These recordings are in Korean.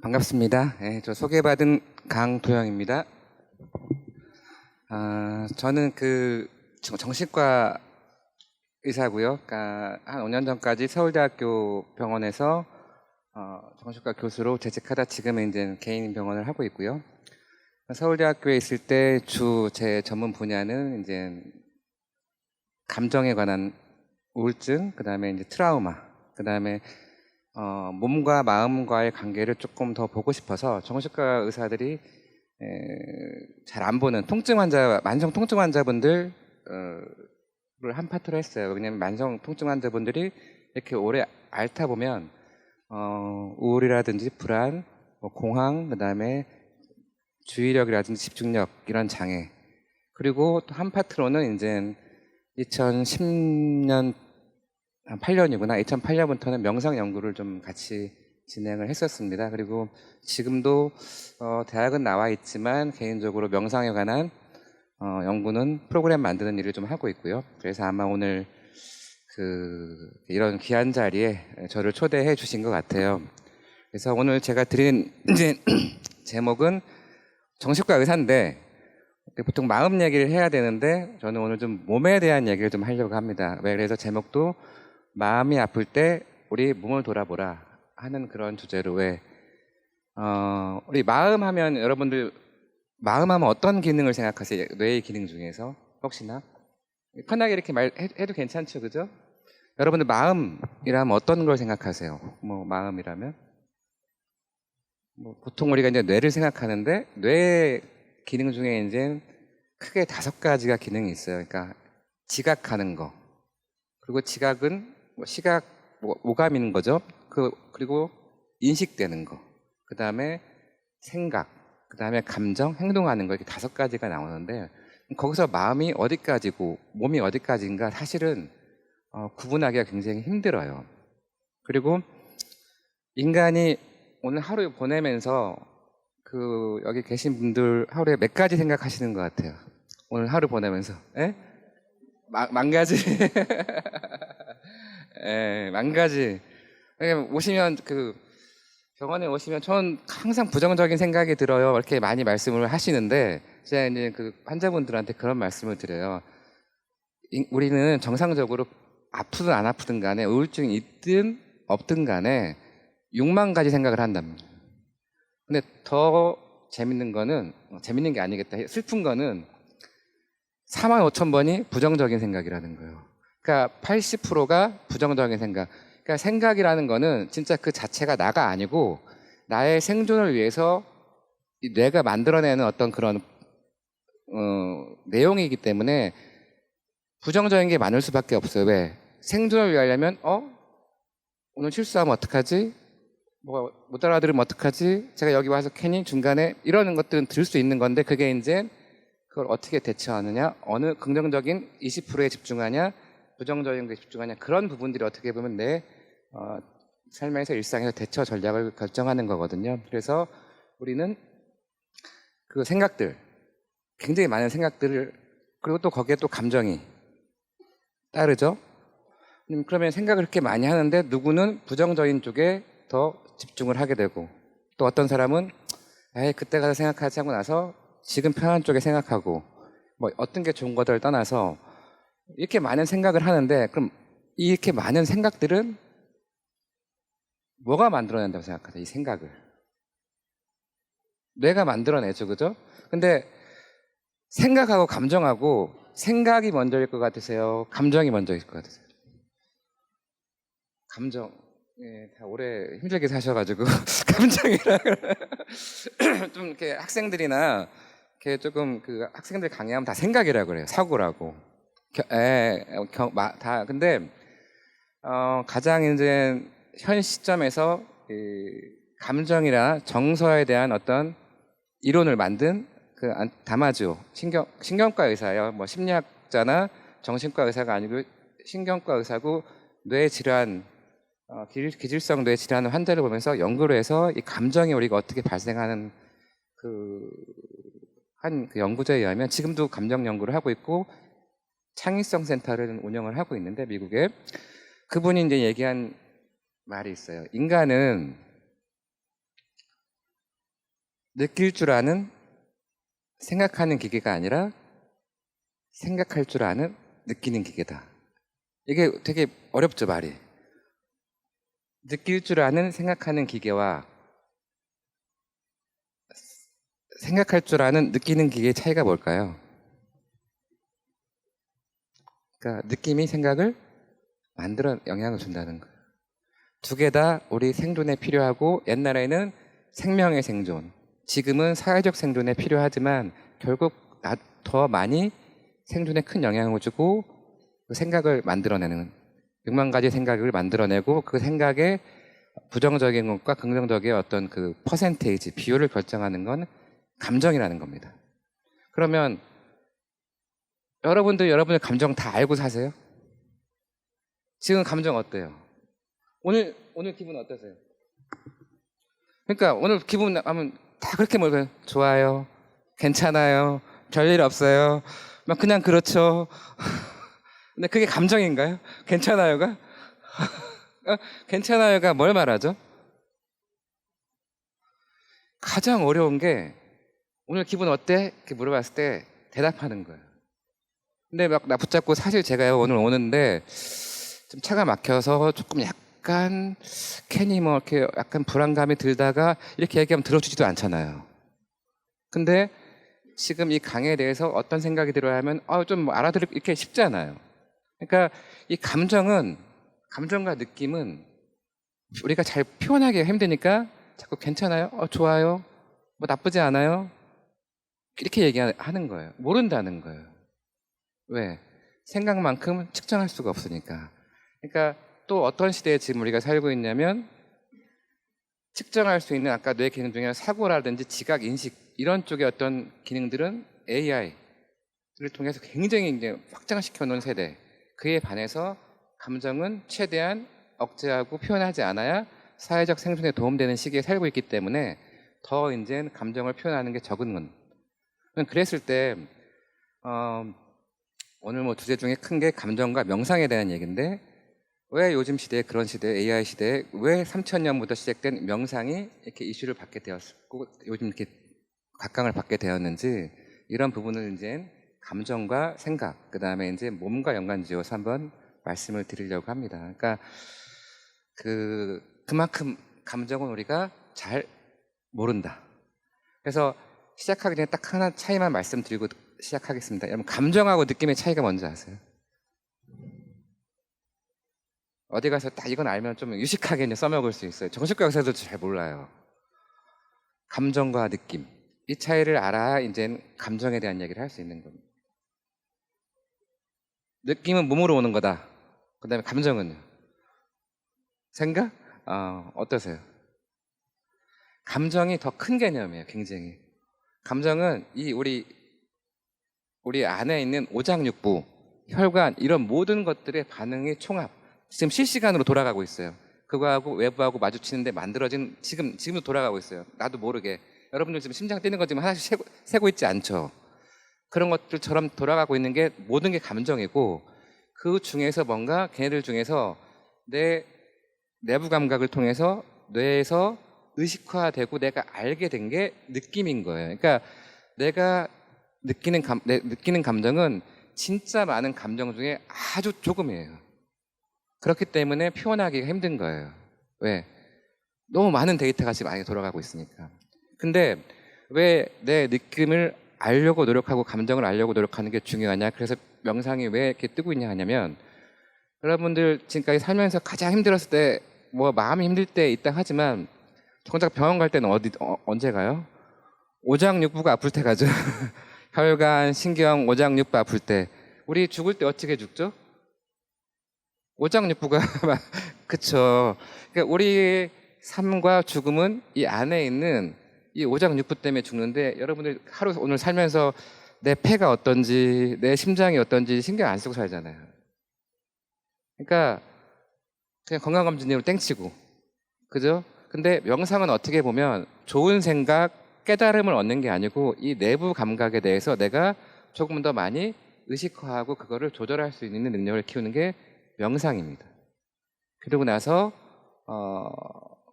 반갑습니다. 저 소개받은 강도영입니다. 저는 정신과 의사고요. 그러니까 한 5년 전까지 서울대학교 병원에서 정신과 교수로 재직하다 지금은 이제 개인 병원을 하고 있고요. 서울대학교에 있을 때 제 전문 분야는 이제 감정에 관한 우울증, 그다음에 이제 트라우마, 그다음에 몸과 마음과의 관계를 조금 더 보고 싶어서 정신과 의사들이 잘 안 보는 만성 통증 환자분들을 한 파트로 했어요. 왜냐하면 만성 통증 환자분들이 이렇게 오래 앓다 보면 우울이라든지 불안, 공황, 그다음에 주의력이라든지 집중력 이런 장애, 그리고 또 한 파트로는 이제 2010년 한 8년이구나. 2008년부터는 명상 연구를 좀 같이 진행을 했었습니다. 그리고 지금도 대학은 나와 있지만 개인적으로 명상에 관한 연구는 프로그램 만드는 일을 좀 하고 있고요. 그래서 아마 오늘 이런 귀한 자리에 저를 초대해 주신 것 같아요. 그래서 오늘 제가 드린 이제 제목은 정신과 의사인데 보통 마음 얘기를 해야 되는데 저는 오늘 좀 몸에 대한 얘기를 좀 하려고 합니다. 그래서 제목도 마음이 아플 때 우리 몸을 돌아보라 하는 그런 주제로. 우리 마음 하면 여러분들 마음 하면 어떤 기능을 생각하세요? 뇌의 기능 중에서 혹시나 편하게 이렇게 말해도 괜찮죠, 그죠? 여러분들 마음이라면 어떤 걸 생각하세요? 마음이라면 보통 우리가 이제 뇌를 생각하는데 뇌 기능 중에 이제 크게 5가지가 기능이 있어요. 그러니까 지각하는 거, 그리고 지각은 시각, 오감인 거죠. 그리고 인식되는 거, 그 다음에 생각, 그 다음에 감정, 행동하는 거, 이렇게 5가지가 나오는데 거기서 마음이 어디까지고 몸이 어디까지인가 사실은 구분하기가 굉장히 힘들어요. 그리고 인간이 오늘 하루 보내면서 여기 계신 분들 하루에 몇 가지 생각하시는 것 같아요? 오늘 하루 보내면서. 만 가지? 만 가지. 오시면 병원에 오시면 전 항상 부정적인 생각이 들어요. 이렇게 많이 말씀을 하시는데 제가 이제 환자분들한테 그런 말씀을 드려요. 우리는 정상적으로 아프든 안 아프든 간에 우울증이 있든 없든 간에 6만 가지 생각을 한답니다. 근데 더 재밌는 게 아니겠다. 슬픈 거는 4만 5천 번이 부정적인 생각이라는 거예요. 그러니까 80%가 부정적인 생각. 그러니까 생각이라는 거는 진짜 그 자체가 나가 아니고 나의 생존을 위해서 이 뇌가 만들어내는 어떤 그런 내용이기 때문에 부정적인 게 많을 수밖에 없어요. 왜? 생존을 위하려면 오늘 실수하면 어떡하지? 못 알아들으면 어떡하지? 제가 여기 와서 괜히 중간에 이러는 것들은 들을 수 있는 건데 그게 이제 그걸 어떻게 대처하느냐, 어느 긍정적인 20%에 집중하냐, 부정적인 것에 집중하냐, 그런 부분들이 어떻게 보면 내 삶에서 일상에서 대처 전략을 결정하는 거거든요. 그래서 우리는 그 생각들, 굉장히 많은 생각들을, 그리고 또 거기에 또 감정이 따르죠. 그러면 생각을 그렇게 많이 하는데 누구는 부정적인 쪽에 더 집중을 하게 되고, 또 어떤 사람은 그때 가서 생각하지 하고 나서 지금 편한 쪽에 생각하고, 어떤 게 좋은 것들을 떠나서 이렇게 많은 생각을 하는데, 그럼 이렇게 많은 생각들은 뭐가 만들어낸다고 생각하세요? 이 생각을 뇌가 만들어내죠, 그죠? 근데 생각하고 감정하고, 생각이 먼저일 것 같으세요? 감정이 먼저일 것 같으세요? 감정. 다 오래 힘들게 사셔가지고 감정이랑 좀 이렇게 학생들이나 이렇게 조금 학생들 강의하면 다 생각이라고 그래요. 사고라고. 근데 가장 이제 현 시점에서 감정이나 정서에 대한 어떤 이론을 만든 다마지오 신경과 의사예요. 심리학자나 정신과 의사가 아니고 신경과 의사고 뇌 질환, 기질성 뇌 질환 환자를 보면서 연구를 해서 이 감정이 우리가 어떻게 발생하는 한 연구자에 의하면 지금도 감정 연구를 하고 있고 창의성 센터를 운영을 하고 있는데 미국에 그분이 이제 얘기한 말이 있어요. 인간은 느낄 줄 아는 생각하는 기계가 아니라 생각할 줄 아는 느끼는 기계다. 이게 되게 어렵죠, 말이. 느낄 줄 아는 생각하는 기계와 생각할 줄 아는 느끼는 기계의 차이가 뭘까요? 그러니까 느낌이 생각을 만들어 영향을 준다는 거예요. 두 개 다 우리 생존에 필요하고 옛날에는 생명의 생존, 지금은 사회적 생존에 필요하지만 결국 더 많이 생존에 큰 영향을 주고 그 생각을 만들어내는 6만 가지 생각을 만들어내고 그 생각의 부정적인 것과 긍정적인 어떤 그 퍼센테이지, 비율을 결정하는 건 감정이라는 겁니다. 그러면 여러분의 감정 다 알고 사세요? 지금 감정 어때요? 오늘 기분 어떠세요? 그러니까 오늘 기분 하면 다 그렇게 뭐예요? 좋아요, 괜찮아요, 별일 없어요, 막 그냥 그렇죠. 근데 그게 감정인가요? 괜찮아요가? 괜찮아요가 뭘 말하죠? 가장 어려운 게 오늘 기분 어때? 이렇게 물어봤을 때 대답하는 거예요. 근데 막 나 붙잡고 사실 제가요 오늘 오는데 좀 차가 막혀서 조금 약간 괜히 뭐 이렇게 약간 불안감이 들다가 이렇게 얘기하면 들어주지도 않잖아요. 근데 지금 이 강의에 대해서 어떤 생각이 들어야 하면 좀 알아들기 이렇게 쉽잖아요. 그러니까 이 감정과 느낌은 우리가 잘 표현하기 힘드니까 자꾸 괜찮아요? 좋아요? 뭐 나쁘지 않아요? 이렇게 얘기하는 거예요. 모른다는 거예요. 왜? 생각만큼 측정할 수가 없으니까. 그러니까 또 어떤 시대에 지금 우리가 살고 있냐면 측정할 수 있는 아까 뇌 기능 중에 사고라든지 지각, 인식 이런 쪽의 어떤 기능들은 AI를 통해서 굉장히 이제 확장시켜 놓은 세대. 그에 반해서 감정은 최대한 억제하고 표현하지 않아야 사회적 생존에 도움되는 시기에 살고 있기 때문에 더 이제 감정을 표현하는 게 적은 건. 그랬을 때 오늘 뭐 주제 중에 큰 게 감정과 명상에 대한 얘기인데 왜 요즘 시대에 그런 시대에 AI 시대에 왜 3000년부터 시작된 명상이 이렇게 이슈를 받게 되었고 요즘 이렇게 각광을 받게 되었는지 이런 부분을 이제 감정과 생각 그다음에 이제 몸과 연관지어서 한번 말씀을 드리려고 합니다. 그러니까 그만큼 감정은 우리가 잘 모른다. 그래서 시작하기 전에 딱 하나 차이만 말씀드리고 시작하겠습니다. 여러분 감정하고 느낌의 차이가 뭔지 아세요? 어디 가서 딱 이건 알면 좀 유식하게 이제 써먹을 수 있어요. 정신과 의사들도 잘 몰라요. 감정과 느낌. 이 차이를 알아야 이제 감정에 대한 얘기를 할 수 있는 겁니다. 느낌은 몸으로 오는 거다. 그 다음에 감정은요? 생각? 어떠세요? 감정이 더 큰 개념이에요, 굉장히. 감정은 우리 안에 있는 오장육부, 혈관, 이런 모든 것들의 반응의 총합. 지금 실시간으로 돌아가고 있어요. 그거하고 외부하고 마주치는데 만들어진 지금도 돌아가고 있어요. 나도 모르게. 여러분들 지금 심장 뛰는 거 지금 하나씩 세고 있지 않죠? 그런 것들처럼 돌아가고 있는 게 모든 게 감정이고 그 중에서 뭔가 걔네들 중에서 내 내부 감각을 통해서 뇌에서 의식화되고 내가 알게 된 게 느낌인 거예요. 그러니까 내가 느끼는 감정은 진짜 많은 감정 중에 아주 조금이에요. 그렇기 때문에 표현하기가 힘든 거예요. 왜? 너무 많은 데이터가 지금 많이 돌아가고 있으니까. 근데 왜 내 느낌을 알려고 노력하고 감정을 알려고 노력하는 게 중요하냐? 그래서 명상이 왜 이렇게 뜨고 있냐 하냐면 여러분들 지금까지 살면서 가장 힘들었을 때 뭐 마음이 힘들 때 있다 하지만 정작 병원 갈 때는 언제 가요? 오장육부가 아플 때 가죠. 혈관, 신경, 오장육부 아플 때. 우리 죽을 때 어떻게 죽죠? 오장육부가 그쵸. 그러니까 우리의 삶과 죽음은 이 안에 있는 이 오장육부 때문에 죽는데 여러분들 하루 오늘 살면서 내 폐가 어떤지 내 심장이 어떤지 신경 안 쓰고 살잖아요. 그러니까 그냥 건강검진으로 땡치고 그죠? 근데 명상은 어떻게 보면 좋은 생각, 깨달음을 얻는 게 아니고 이 내부 감각에 대해서 내가 조금 더 많이 의식화하고 그거를 조절할 수 있는 능력을 키우는 게 명상입니다. 그러고 나서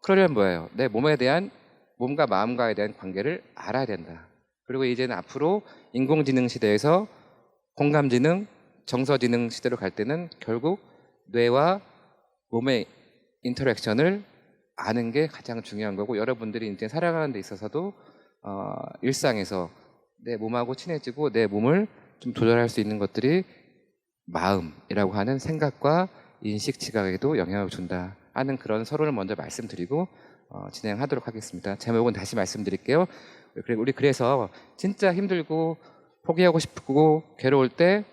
그러려면 뭐예요? 내 몸에 대한 몸과 마음과에 대한 관계를 알아야 된다. 그리고 이제는 앞으로 인공지능 시대에서 공감지능, 정서지능 시대로 갈 때는 결국 뇌와 몸의 인터랙션을 아는 게 가장 중요한 거고, 여러분들이 이제 살아가는 데 있어서도 일상에서 내 몸하고 친해지고 내 몸을 좀 조절할 수 있는 것들이 마음이라고 하는 생각과 인식, 지각에도 영향을 준다 하는 그런 서론을 먼저 말씀드리고 진행하도록 하겠습니다. 제목은 다시 말씀드릴게요. 우리 그래서 진짜 힘들고 포기하고 싶고 괴로울 때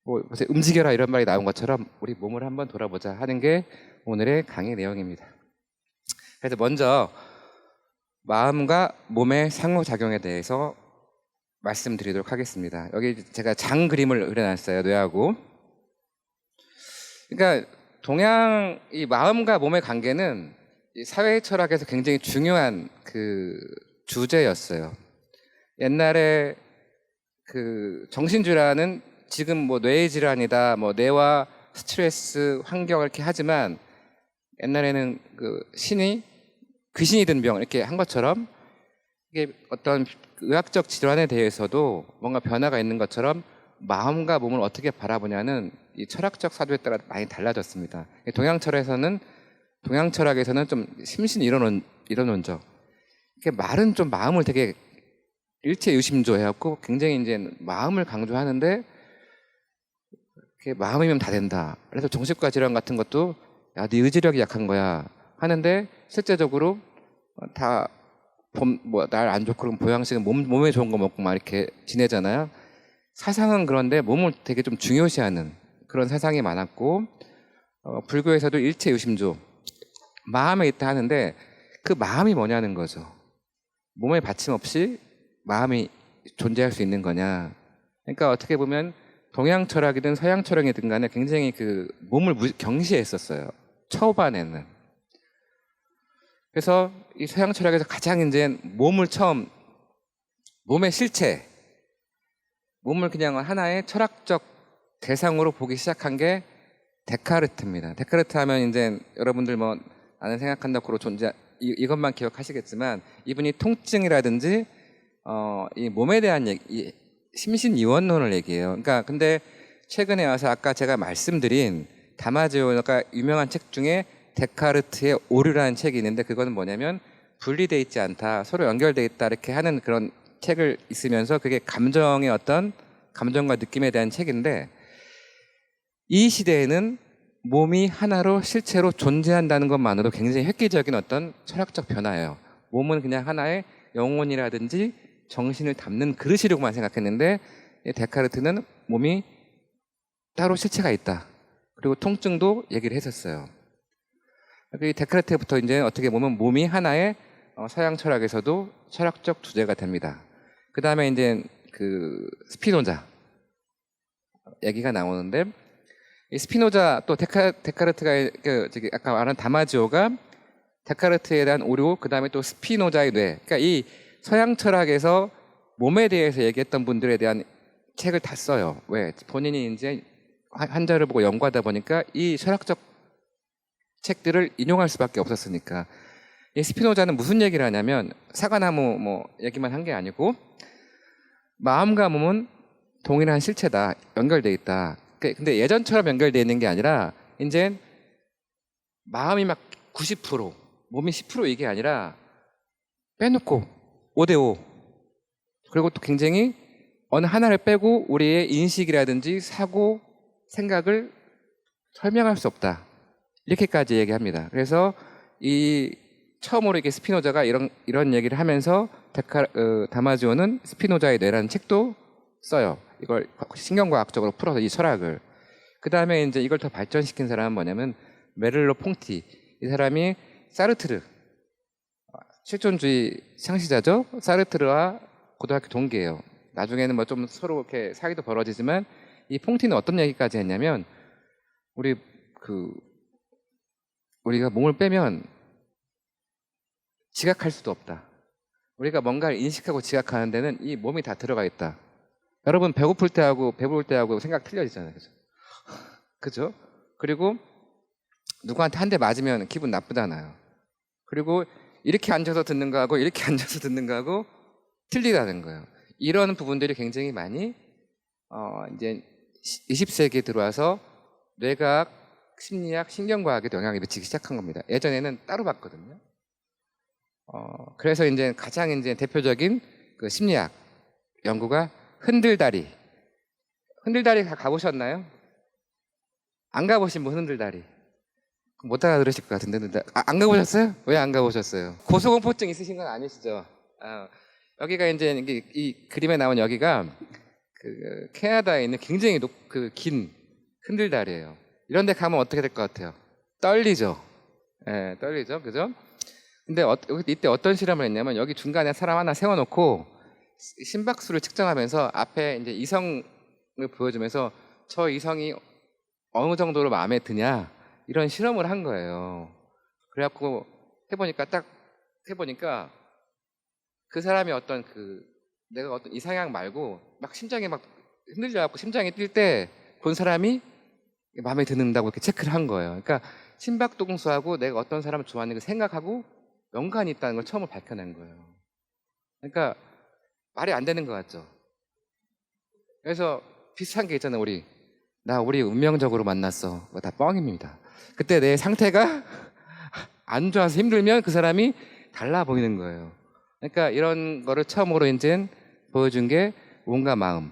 뭐 움직여라 이런 말이 나온 것처럼 우리 몸을 한번 돌아보자 하는 게 오늘의 강의 내용입니다. 그래서 먼저 마음과 몸의 상호작용에 대해서 말씀드리도록 하겠습니다. 여기 제가 장 그림을 그려놨어요. 뇌하고. 그러니까 동양 이 마음과 몸의 관계는 이 사회 철학에서 굉장히 중요한 그 주제였어요. 옛날에 그 정신질환은 지금 뭐 뇌의 질환이다, 뭐 뇌와 스트레스, 환경을 이렇게 하지만 옛날에는 그 신이 귀신이 든 병 이렇게 한 것처럼 이게 어떤 의학적 질환에 대해서도 뭔가 변화가 있는 것처럼 마음과 몸을 어떻게 바라보냐는 이 철학적 사조에 따라 많이 달라졌습니다. 동양 철학에서는 좀 심신 이론론적. 이렇게 말은 좀 마음을 되게 일체유심조해갖고 굉장히 이제 마음을 강조하는데 이렇게 마음이면 다 된다. 그래서 정신과 질환 같은 것도 야, 네 의지력이 약한 거야 하는데 실제적으로 다 날 안 좋고 그럼 보양식은 몸에 좋은 거 먹고 막 이렇게 지내잖아요. 사상은 그런데 몸을 되게 좀 중요시하는 그런 사상이 많았고 불교에서도 일체유심조 마음에 있다 하는데 그 마음이 뭐냐는 거죠. 몸에 받침 없이 마음이 존재할 수 있는 거냐. 그러니까 어떻게 보면 동양 철학이든 서양 철학이든 간에 굉장히 그 몸을 경시했었어요. 초반에는. 그래서 이 서양 철학에서 가장 이제 몸의 실체, 몸을 그냥 하나의 철학적 대상으로 보기 시작한 게 데카르트입니다. 데카르트 하면 이제 여러분들 뭐 나는 생각한다고로 이것만 기억하시겠지만 이분이 통증이라든지 이 몸에 대한 얘기, 심신이원론을 얘기해요. 그러니까 근데 최근에 와서 아까 제가 말씀드린 다마지오가 유명한 책 중에 데카르트의 오류라는 책이 있는데 그거는 뭐냐면 분리돼 있지 않다, 서로 연결돼 있다 이렇게 하는 그런 책을 있으면서 그게 감정의 어떤 감정과 느낌에 대한 책인데 이 시대에는 몸이 하나로 실체로 존재한다는 것만으로 굉장히 획기적인 어떤 철학적 변화예요. 몸은 그냥 하나의 영혼이라든지 정신을 담는 그릇이라고만 생각했는데 데카르트는 몸이 따로 실체가 있다. 그리고 통증도 얘기를 했었어요. 이 데카르트부터 이제 어떻게 보면 몸이 하나의 서양 철학에서도 철학적 주제가 됩니다. 그 다음에 이제 그 스피노자 얘기가 나오는데 이 스피노자 또 데카르트가 저기 아까 말한 다마지오가 데카르트에 대한 오류, 그 다음에 또 스피노자의 뇌. 그러니까 이 서양 철학에서 몸에 대해서 얘기했던 분들에 대한 책을 다 써요. 왜? 본인이 이제 환자를 보고 연구하다 보니까 이 철학적 책들을 인용할 수밖에 없었으니까. 이 스피노자는 무슨 얘기를 하냐면 사과나무 뭐 얘기만 한 게 아니고 마음과 몸은 동일한 실체다. 연결돼 있다. 근데 예전처럼 연결되어 있는 게 아니라 이제 마음이 막 90%, 몸이 10% 이게 아니라 빼놓고 5대5 그리고 또 굉장히 어느 하나를 빼고 우리의 인식이라든지 사고, 생각을 설명할 수 없다. 이렇게까지 얘기합니다. 그래서 이 처음으로 이렇게 스피노자가 이런 얘기를 하면서 다마지오는 스피노자의 뇌라는 책도 써요. 이걸 신경과학적으로 풀어서 이 철학을. 그 다음에 이제 이걸 더 발전시킨 사람은 뭐냐면 메를로 퐁티. 이 사람이 사르트르, 실존주의 창시자죠. 사르트르와 고등학교 동기예요. 나중에는 뭐 좀 서로 이렇게 사이도 벌어지지만 이 퐁티는 어떤 얘기까지 했냐면 우리가 몸을 빼면 지각할 수도 없다. 우리가 뭔가를 인식하고 지각하는 데는 이 몸이 다 들어가 있다. 여러분 배고플 때하고 배부를 때하고 생각 틀려지잖아요. 그죠? 그죠? 그리고 누구한테 한 대 맞으면 기분 나쁘잖아요. 그리고 이렇게 앉아서 듣는 거하고 이렇게 앉아서 듣는 거하고 틀리다는 거예요. 이런 부분들이 굉장히 많이 이제 20세기에 들어와서 뇌과학, 심리학, 신경과학에 영향을 미치기 시작한 겁니다. 예전에는 따로 봤거든요. 그래서 이제 가장 이제 대표적인 그 심리학 연구가 흔들다리. 흔들다리 가보셨나요? 안 가보신 분 흔들다리. 못 알아들으실 것 같은데. 안 가보셨어요? 왜 안 가보셨어요? 고소공포증 있으신 건 아니시죠? 여기가 이제 이 그림에 나온 여기가 그 캐나다에 있는 굉장히 긴 흔들다리예요. 이런 데 가면 어떻게 될 것 같아요? 떨리죠? 예, 떨리죠? 그죠? 근데 이때 어떤 실험을 했냐면 여기 중간에 사람 하나 세워놓고 심박수를 측정하면서 앞에 이제 이성을 보여주면서 저 이성이 어느 정도로 마음에 드냐 이런 실험을 한 거예요. 그래갖고 해보니까 그 사람이 내가 어떤 이상향 말고 막 심장이 막 흔들려갖고 심장이 뛸 때 본 사람이 마음에 든다고 이렇게 체크를 한 거예요. 그러니까 심박동수하고 내가 어떤 사람을 좋아하는 걸 생각하고 연관이 있다는 걸 처음으로 밝혀낸 거예요. 그러니까 말이 안 되는 것 같죠. 그래서 비슷한 게 있잖아요. 우리 운명적으로 만났어. 그거 다 뻥입니다. 그때 내 상태가 안 좋아서 힘들면 그 사람이 달라 보이는 거예요. 그러니까 이런 거를 처음으로 이제 보여준 게 몸과 마음.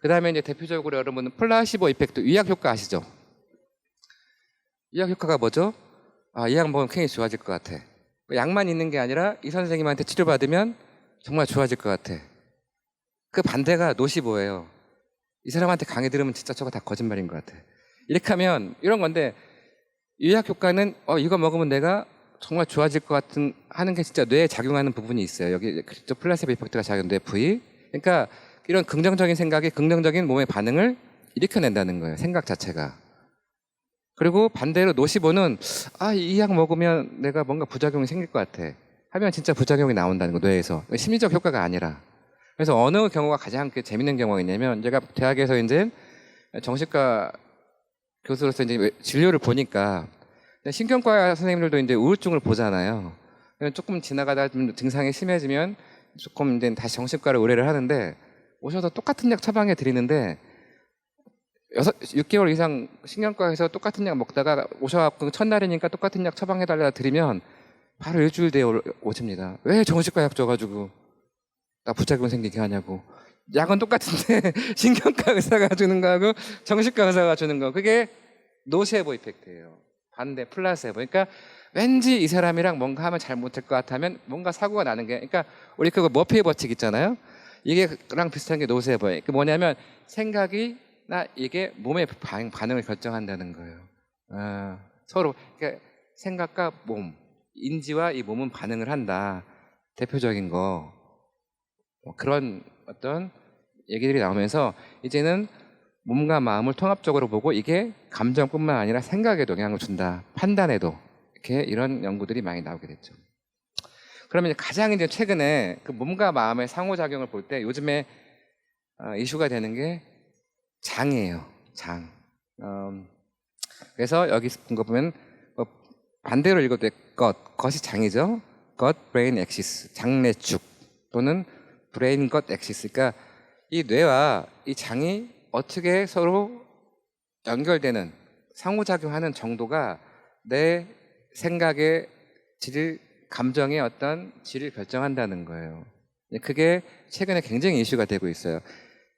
그 다음에 이제 대표적으로 여러분은 플라시보 이펙트, 위약 효과 아시죠? 위약 효과가 뭐죠? 이 약 먹으면 굉장히 좋아질 것 같아. 약만 있는 게 아니라 이 선생님한테 치료받으면 정말 좋아질 것 같아. 그 반대가 노시보예요. 이 사람한테 강의 들으면 진짜 저거 다 거짓말인 것 같아. 이렇게 하면 이런 건데 위약 효과는 이거 먹으면 내가 정말 좋아질 것 같은 하는 게 진짜 뇌에 작용하는 부분이 있어요. 여기 플라시보 이펙트가 작용 뇌 부위. 그러니까 이런 긍정적인 생각이 긍정적인 몸의 반응을 일으켜낸다는 거예요. 생각 자체가. 그리고 반대로 노시보는 이 약 먹으면 내가 뭔가 부작용이 생길 것 같아. 하면 진짜 부작용이 나온다는 거 뇌에서. 심리적 효과가 아니라. 그래서 어느 경우가 가장 재밌는 경우가 있냐면 제가 대학에서 이제 정신과 교수로서 이제 진료를 보니까 신경과 선생님들도 이제 우울증을 보잖아요. 조금 지나가다 좀 증상이 심해지면 조금 이제 다시 정신과를 의뢰를 하는데 오셔서 똑같은 약 처방해 드리는데 6개월 이상 신경과에서 똑같은 약 먹다가 오셔갖고 첫날이니까 똑같은 약 처방해 달라 드리면 바로 일주일 뒤에 오십니다. 왜 정신과 약 줘가지고 나 부작용 생기게 하냐고. 약은 똑같은데 신경과 의사가 주는 거하고 정신과 의사가 주는 거, 그게 노세보 이펙트예요. 반대 플라세보. 그러니까 왠지 이 사람이랑 뭔가 하면 잘 못할 것 같으면 뭔가 사고가 나는 게, 그러니까 우리 그거 머피의 법칙 있잖아요. 이게랑 비슷한 게 노세보예요. 그 뭐냐면 생각이나 이게 몸의 반응을 결정한다는 거예요. 서로 그러니까 생각과 몸, 인지와 이 몸은 반응을 한다. 대표적인 거. 그런 어떤 얘기들이 나오면서 이제는 몸과 마음을 통합적으로 보고 이게 감정뿐만 아니라 생각에도 영향을 준다. 판단에도. 이렇게 이런 연구들이 많이 나오게 됐죠. 그러면 가장 이제 최근에 그 몸과 마음의 상호작용을 볼 때 요즘에 이슈가 되는 게 장이에요. 장. 그래서 여기 본 거 보면 반대로 읽어도 돼. 겉이 장이죠. 겉 브레인 엑시스, 장내축 또는 브레인 겉 엑시스. 그러니까 이 뇌와 이 장이 어떻게 서로 연결되는, 상호작용하는 정도가 내 생각의 질, 감정의 어떤 질을 결정한다는 거예요. 그게 최근에 굉장히 이슈가 되고 있어요.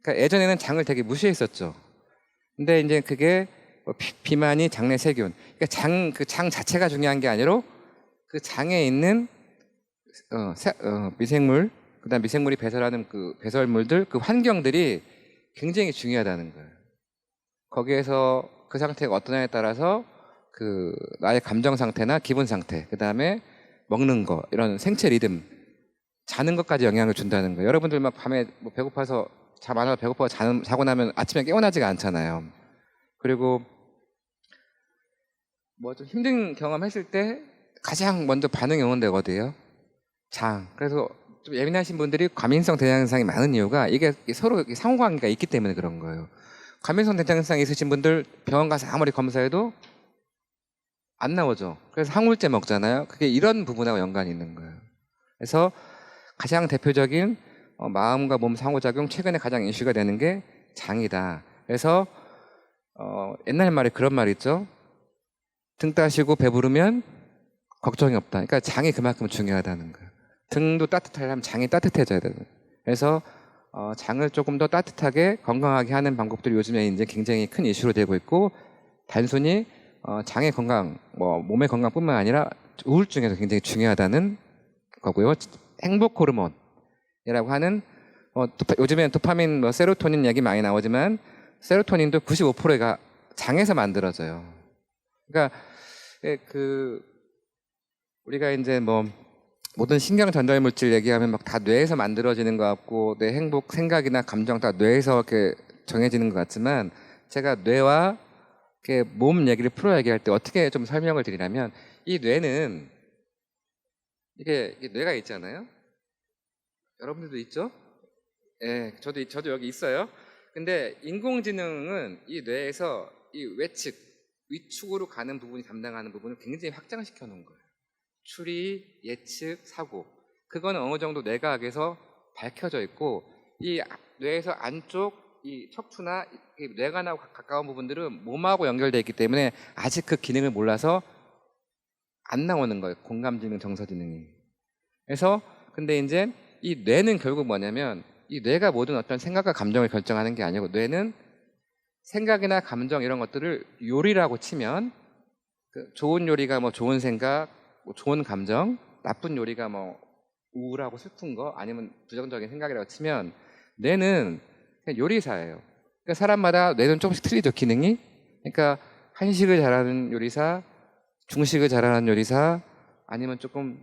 그러니까 예전에는 장을 되게 무시했었죠. 근데 이제 그게 비만이 장내 세균. 그러니까 장 자체가 중요한 게 아니라 그 장에 있는 미생물, 그다음 미생물이 배설하는 그 배설물들, 그 환경들이 굉장히 중요하다는 거예요. 거기에서 그 상태가 어떠냐에 따라서 그 나의 감정 상태나 기분 상태, 그다음에 먹는 거, 이런 생체 리듬, 자는 것까지 영향을 준다는 거예요. 여러분들 막 밤에 뭐 배고파서 잠 안 와서 배고파서 자고 나면 아침에 깨어나지가 않잖아요. 그리고 뭐 좀 힘든 경험했을 때 가장 먼저 반응이 오는 데가 어디예요? 장. 그래서 좀 예민하신 분들이 과민성 대장증상이 많은 이유가 이게 서로 상호관계가 있기 때문에 그런 거예요. 과민성 대장증상 있으신 분들 병원 가서 아무리 검사해도 안 나오죠. 그래서 항울제 먹잖아요. 그게 이런 부분하고 연관이 있는 거예요. 그래서 가장 대표적인 마음과 몸 상호작용, 최근에 가장 이슈가 되는 게 장이다. 그래서 옛날 말에 그런 말 있죠. 등 따시고 배부르면 걱정이 없다. 그러니까 장이 그만큼 중요하다는 거예요. 등도 따뜻하려면 장이 따뜻해져야 되는 거예요. 그래서 장을 조금 더 따뜻하게 건강하게 하는 방법들이 요즘에 이제 굉장히 큰 이슈로 되고 있고, 단순히 장의 건강, 뭐 몸의 건강뿐만 아니라 우울증에도 굉장히 중요하다는 거고요. 행복 호르몬이라고 하는 요즘엔 도파민, 세로토닌 얘기 많이 나오지만 세로토닌도 95%가 장에서 만들어져요. 그러니까 우리가 이제 뭐 모든 신경 전달 물질 얘기하면 막 다 뇌에서 만들어지는 것 같고, 내 행복, 생각이나 감정 다 뇌에서 이렇게 정해지는 것 같지만, 제가 뇌와 이렇게 몸 얘기를 풀어 얘기할 때 어떻게 좀 설명을 드리냐면, 이 뇌는 이게 뇌가 있잖아요. 여러분들도 있죠? 예, 저도 여기 있어요. 근데 인공지능은 이 뇌에서 이 외측, 위축으로 가는 부분이 담당하는 부분을 굉장히 확장시켜 놓은 거예요. 추리, 예측, 사고. 그거는 어느 정도 뇌과학에서 밝혀져 있고, 이 뇌에서 안쪽 이 척추나 이 뇌관하고 가까운 부분들은 몸하고 연결되어 있기 때문에 아직 그 기능을 몰라서 안 나오는 거예요. 공감지능, 정서지능이. 그래서 근데 이제 이 뇌는 결국 뭐냐면, 이 뇌가 모든 어떤 생각과 감정을 결정하는 게 아니고, 뇌는 생각이나 감정 이런 것들을 요리라고 치면, 좋은 요리가 뭐 좋은 생각, 뭐 좋은 감정, 나쁜 요리가 뭐 우울하고 슬픈 거, 아니면 부정적인 생각이라고 치면, 뇌는 그냥 요리사예요. 그러니까 사람마다 뇌는 조금씩 틀리죠, 기능이. 그러니까 한식을 잘하는 요리사, 중식을 잘하는 요리사, 아니면 조금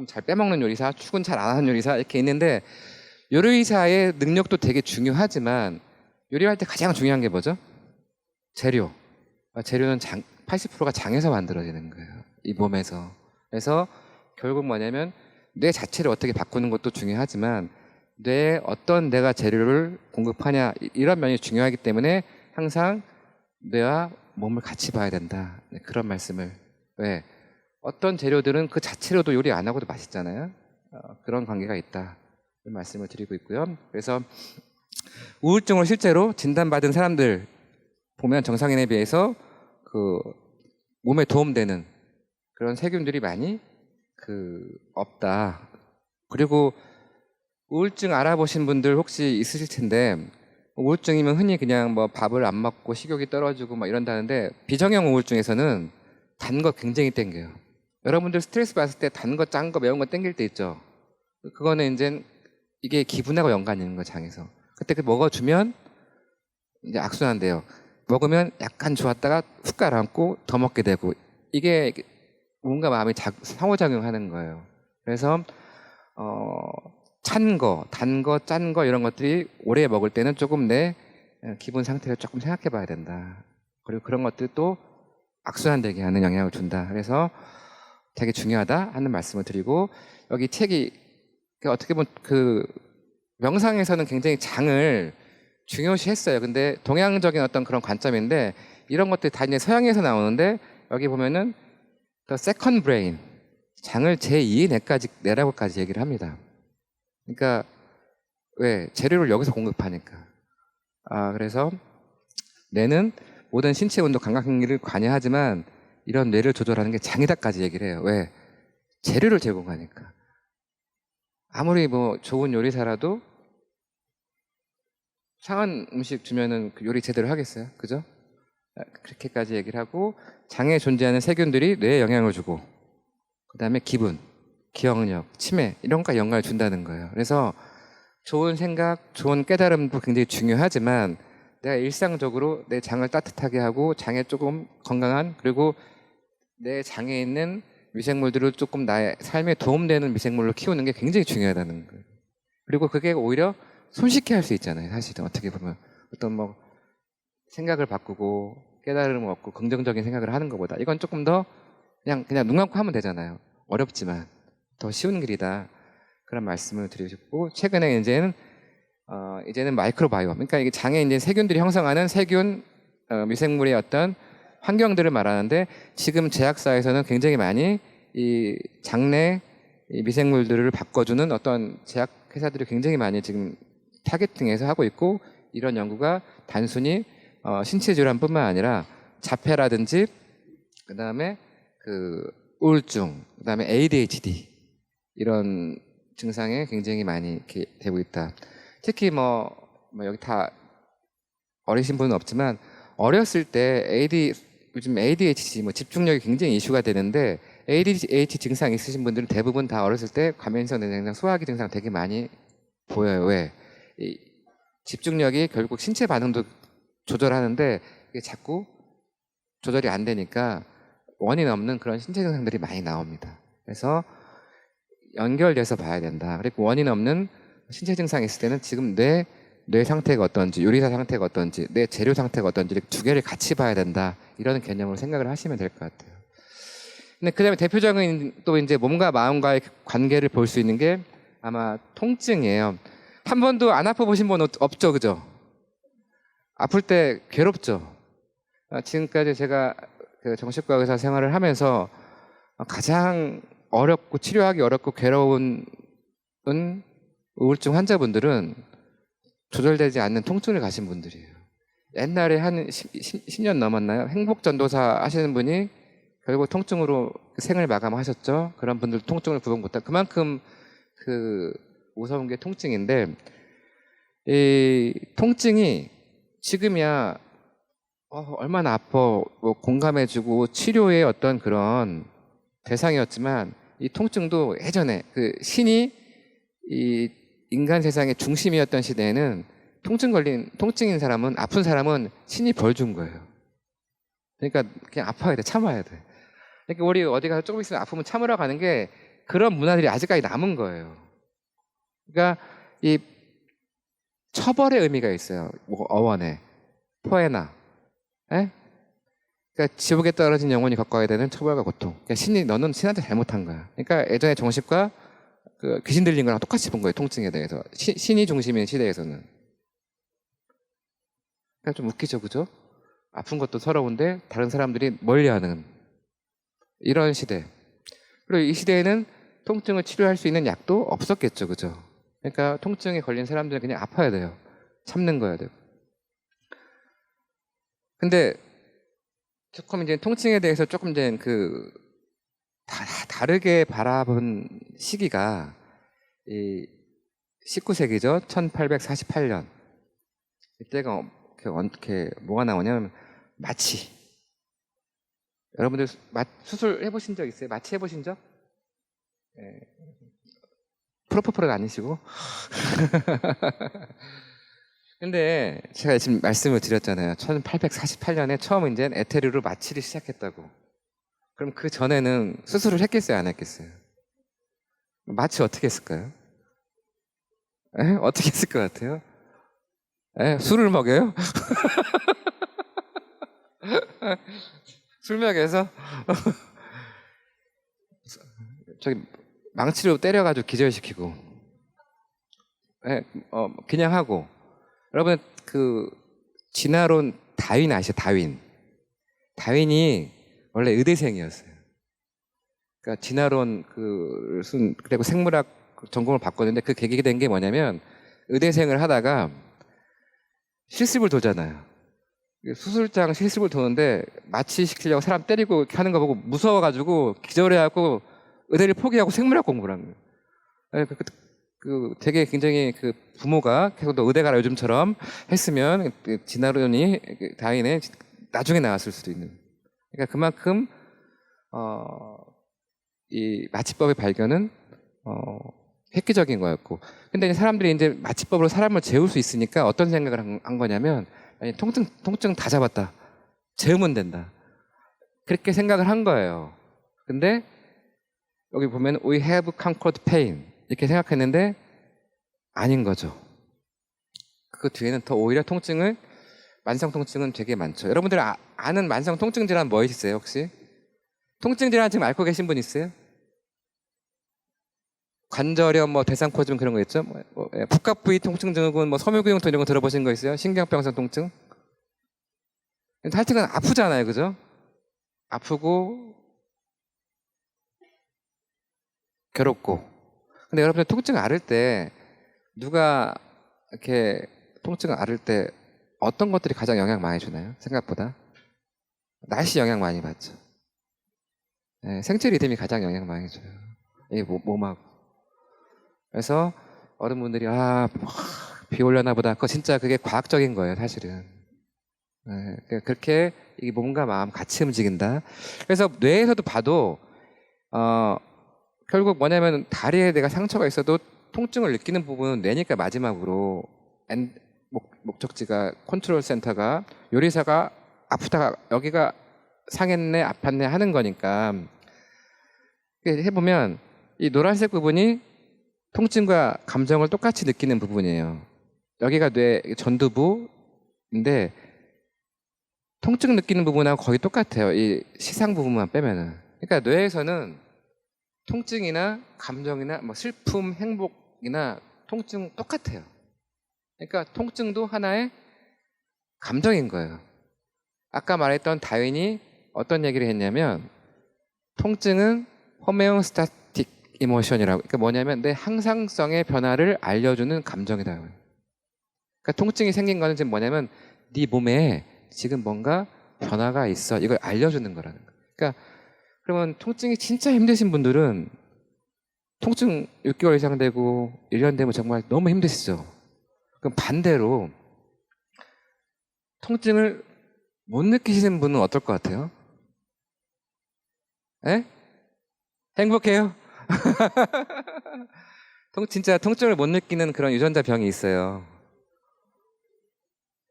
잘 빼먹는 요리사, 축은 잘 안 하는 요리사, 이렇게 있는데, 요리사의 능력도 되게 중요하지만 요리할 때 가장 중요한 게 뭐죠? 재료. 재료는 80%가 장에서 만들어지는 거예요. 이 몸에서. 그래서 결국 뭐냐면, 뇌 자체를 어떻게 바꾸는 것도 중요하지만 뇌에 어떤 내가 재료를 공급하냐, 이런 면이 중요하기 때문에 항상 뇌와 몸을 같이 봐야 된다. 그런 말씀을. 왜? 어떤 재료들은 그 자체로도 요리 안 하고도 맛있잖아요. 그런 관계가 있다. 말씀을 드리고 있고요. 그래서 우울증으로 실제로 진단받은 사람들 보면 정상인에 비해서 몸에 도움되는 그런 세균들이 많이 없다. 그리고 우울증 알아보신 분들 혹시 있으실 텐데, 우울증이면 흔히 그냥 뭐 밥을 안 먹고 식욕이 떨어지고 막 이런다는데, 비정형 우울증에서는 단 거 굉장히 땡겨요. 여러분들 스트레스 받을 때 단 거, 짠 거, 매운 거 땡길 때 있죠. 그거는 이제 이게 기분하고 연관이 있는 거, 장에서. 그때 먹어주면 이제 악순환돼요. 먹으면 약간 좋았다가 훅 가라앉고 더 먹게 되고, 이게 뭔가 마음이 상호작용하는 거예요. 그래서 찬 거, 단 거, 짠 거 이런 것들이 오래 먹을 때는 조금 내 기분 상태를 조금 생각해 봐야 된다. 그리고 그런 것들도 악순환되게 하는 영향을 준다. 그래서 되게 중요하다 하는 말씀을 드리고, 여기 책이 어떻게 보면 명상에서는 굉장히 장을 중요시했어요. 근데 동양적인 어떤 그런 관점인데, 이런 것들이 다 이제 서양에서 나오는데, 여기 보면은 The Second Brain, 장을 제2의 뇌라고까지 얘기를 합니다. 그러니까 왜? 재료를 여기서 공급하니까. 그래서 뇌는 모든 신체 운동, 감각행위를 관여하지만 이런 뇌를 조절하는 게 장이다까지 얘기를 해요. 왜? 재료를 제공하니까. 아무리 뭐 좋은 요리사라도 상한 음식 주면은 그 요리 제대로 하겠어요? 그죠? 그렇게까지 얘기를 하고, 장에 존재하는 세균들이 뇌에 영향을 주고, 그 다음에 기분, 기억력, 치매 이런 것과 영향을 준다는 거예요. 그래서 좋은 생각, 좋은 깨달음도 굉장히 중요하지만, 내가 일상적으로 내 장을 따뜻하게 하고 장에 조금 건강한, 그리고 내 장에 있는 미생물들을 조금 나의 삶에 도움되는 미생물로 키우는 게 굉장히 중요하다는 거예요. 그리고 그게 오히려 손쉽게 할 수 있잖아요. 사실은 어떻게 보면 어떤 뭐 생각을 바꾸고 깨달음을 얻고 긍정적인 생각을 하는 것보다 이건 조금 더 그냥 눈 감고 하면 되잖아요. 어렵지만 더 쉬운 길이다. 그런 말씀을 드리고 싶고, 최근에 이제는 마이크로바이옴, 그러니까 이게 장에 이제 세균들이 형성하는 세균 미생물의 어떤 환경들을 말하는데 지금 제약사에서는 굉장히 많이 이 장내 이 미생물들을 바꿔주는 어떤 제약 회사들이 굉장히 많이 지금 타겟팅해서 하고 있고 이런 연구가 단순히 신체 질환뿐만 아니라 자폐라든지 그다음에 그 우울증, 그다음에 ADHD 이런 증상에 굉장히 많이 이렇게 되고 있다. 특히 뭐 여기 다 어리신 분은 없지만 어렸을 때 요즘 ADHD 뭐 집중력이 굉장히 이슈가 되는데 ADHD 증상 있으신 분들은 대부분 다 어렸을 때 과민성 뇌증상, 소화기 증상 되게 많이 보여요. 왜? 이 집중력이 결국 신체 반응도 조절하는데 이게 자꾸 조절이 안 되니까 원인 없는 그런 신체 증상들이 많이 나옵니다. 그래서 연결돼서 봐야 된다. 그리고 원인 없는 신체 증상이 있을 때는 지금 뇌 상태가 어떤지, 요리사 상태가 어떤지, 뇌 재료 상태가 어떤지 두 개를 같이 봐야 된다. 이런 개념으로 생각을 하시면 될 것 같아요. 근데 그다음에 대표적인 또 이제 몸과 마음과의 관계를 볼 수 있는 게 아마 통증이에요. 한 번도 안 아파 보신 분 없죠, 그죠? 아플 때 괴롭죠. 지금까지 제가 그 정신과 의사 생활을 하면서 가장 어렵고 치료하기 어렵고 괴로운 우울증 환자분들은 조절되지 않는 통증을 가신 분들이에요. 옛날에 한 10년 넘었나요? 행복전도사 하시는 분이 결국 통증으로 생을 마감하셨죠. 그런 분들 통증을 구분 못한 그만큼 그 무서운 게 통증인데 이 통증이 지금이야 얼마나 아파 뭐 공감해주고 치료의 어떤 그런 대상이었지만 이 통증도 예전에 그 신이 이 인간 세상의 중심이었던 시대에는 통증인 사람은 아픈 사람은 신이 벌 준 거예요. 그러니까 그냥 아파야 돼, 참아야 돼. 그러니까 우리 어디 가서 조금 있으면 아프면 참으러 가는 게 그런 문화들이 아직까지 남은 거예요. 그러니까 이 처벌의 의미가 있어요. 뭐 어원에 포에나, 에? 그러니까 지옥에 떨어진 영혼이 겪어야 되는 처벌과 고통. 그러니까 신이 너는 신한테 잘못한 거야. 그러니까 예전에 정신과 그 귀신 들린 거랑 똑같이 본 거예요. 통증에 대해서 신이 중심인 시대에서는. 그러니까 좀 웃기죠, 그죠? 아픈 것도 서러운데 다른 사람들이 멀리하는 이런 시대. 그리고 이 시대에는 통증을 치료할 수 있는 약도 없었겠죠, 그죠? 그러니까 통증에 걸린 사람들은 그냥 아파야 돼요. 참는 거야 돼요. 근데 조금 이제 통증에 대해서 조금 이제 다르게 바라본 시기가 이 19세기죠. 1848년. 이때가 어떻게 뭐가 나오냐면 마취. 여러분들 수술 해보신 적 있어요? 마취 해보신 적? 네. 프로포폴은 아니시고. 근데 제가 지금 말씀을 드렸잖아요. 1848년에 처음 이제 에테르로 마취를 시작했다고. 그럼 그 전에는 수술을 했겠어요? 안 했겠어요? 마취 어떻게 했을까요? 에? 어떻게 했을 것 같아요? 에? 술을 먹여요? 술 먹여서? 저기 망치로 때려가지고 기절시키고. 에? 그냥 하고. 여러분 그 진화론 다윈 아시죠? 다윈이 원래 의대생이었어요. 그러니까 진화론 그리고 생물학 전공을 바꿨는데 그 계기가 된 게 뭐냐면 의대생을 하다가 실습을 도잖아요. 수술장 실습을 도는데 마취시키려고 사람 때리고 이렇게 하는 거 보고 무서워가지고 기절해갖고 의대를 포기하고 생물학 공부를 한 거예요. 되게 굉장히 그 부모가 계속 너 의대 가라 요즘처럼 했으면 진화론이 다윈에 나중에 나왔을 수도 있는. 그러니까 그만큼 이 마취법의 발견은 획기적인 거였고. 근데 이제 사람들이 이제 마취법으로 사람을 재울 수 있으니까 어떤 생각을 한 거냐면 아니, 통증 다 잡았다. 재우면 된다. 그렇게 생각을 한 거예요. 근데 여기 보면 we have conquered pain 이렇게 생각했는데 아닌 거죠. 그 뒤에는 더 오히려 만성 통증은 되게 많죠. 여러분들 아는 만성 통증 질환 뭐 있어요 혹시? 통증 질환 지금 앓고 계신 분 있어요? 관절염, 뭐 대상포증 그런 거 있죠? 복합 부위 통증 증후군, 뭐 섬유근육통 이런 거 들어보신 거 있어요? 신경병성 통증? 하여튼 아프잖아요, 그죠? 아프고 괴롭고. 근데 여러분들 통증 앓을 때 누가 이렇게 통증을 앓을 때 어떤 것들이 가장 영향 많이 주나요? 생각보다 날씨 영향 많이 받죠. 네, 생체 리듬이 가장 영향 많이 줘요. 이 몸하고. 그래서 어른분들이 비 올려나 보다. 그거 진짜 그게 과학적인 거예요, 사실은. 네, 그렇게 이 몸과 마음 같이 움직인다. 그래서 뇌에서도 봐도 결국 뭐냐면 다리에 내가 상처가 있어도 통증을 느끼는 부분은 뇌니까 마지막으로 목적지가 컨트롤 센터가 요리사가 아프다가 여기가 상했네 아팠네 하는 거니까 해보면 이 노란색 부분이 통증과 감정을 똑같이 느끼는 부분이에요. 여기가 뇌 전두부인데 통증 느끼는 부분하고 거의 똑같아요. 이 시상 부분만 빼면은. 그러니까 뇌에서는 통증이나 감정이나 뭐 슬픔, 행복이나 통증 똑같아요. 그러니까 통증도 하나의 감정인 거예요. 아까 말했던 다윈이 어떤 얘기를 했냐면 통증은 호메오스타틱 이모션이라고. 그러니까 뭐냐면 내 항상성의 변화를 알려주는 감정이다. 그러니까 통증이 생긴 거는 지금 뭐냐면 네 몸에 지금 뭔가 변화가 있어. 이걸 알려주는 거라는 거예요. 그러니까 그러면 통증이 진짜 힘드신 분들은 통증 6개월 이상 되고 1년 되면 정말 너무 힘드시죠. 그럼 반대로 통증을 못 느끼시는 분은 어떨 것 같아요? 에? 행복해요? 진짜 통증을 못 느끼는 그런 유전자 병이 있어요.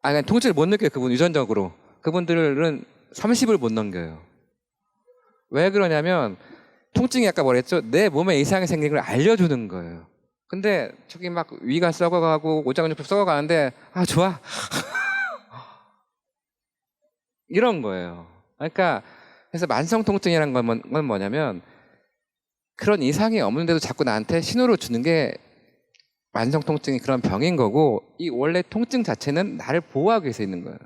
그냥 통증을 못 느껴요, 그분 유전적으로. 그분들은 30을 못 넘겨요. 왜 그러냐면 통증이 아까 뭐랬죠? 내 몸에 이상이 생긴 걸 알려주는 거예요. 근데 저기 막 위가 썩어가고 오장육부 썩어가는데 좋아 이런 거예요. 그러니까 그래서 만성 통증이라는 건 뭐냐면 그런 이상이 없는데도 자꾸 나한테 신호를 주는 게 만성 통증이 그런 병인 거고 이 원래 통증 자체는 나를 보호하기 위해서 있는 거예요.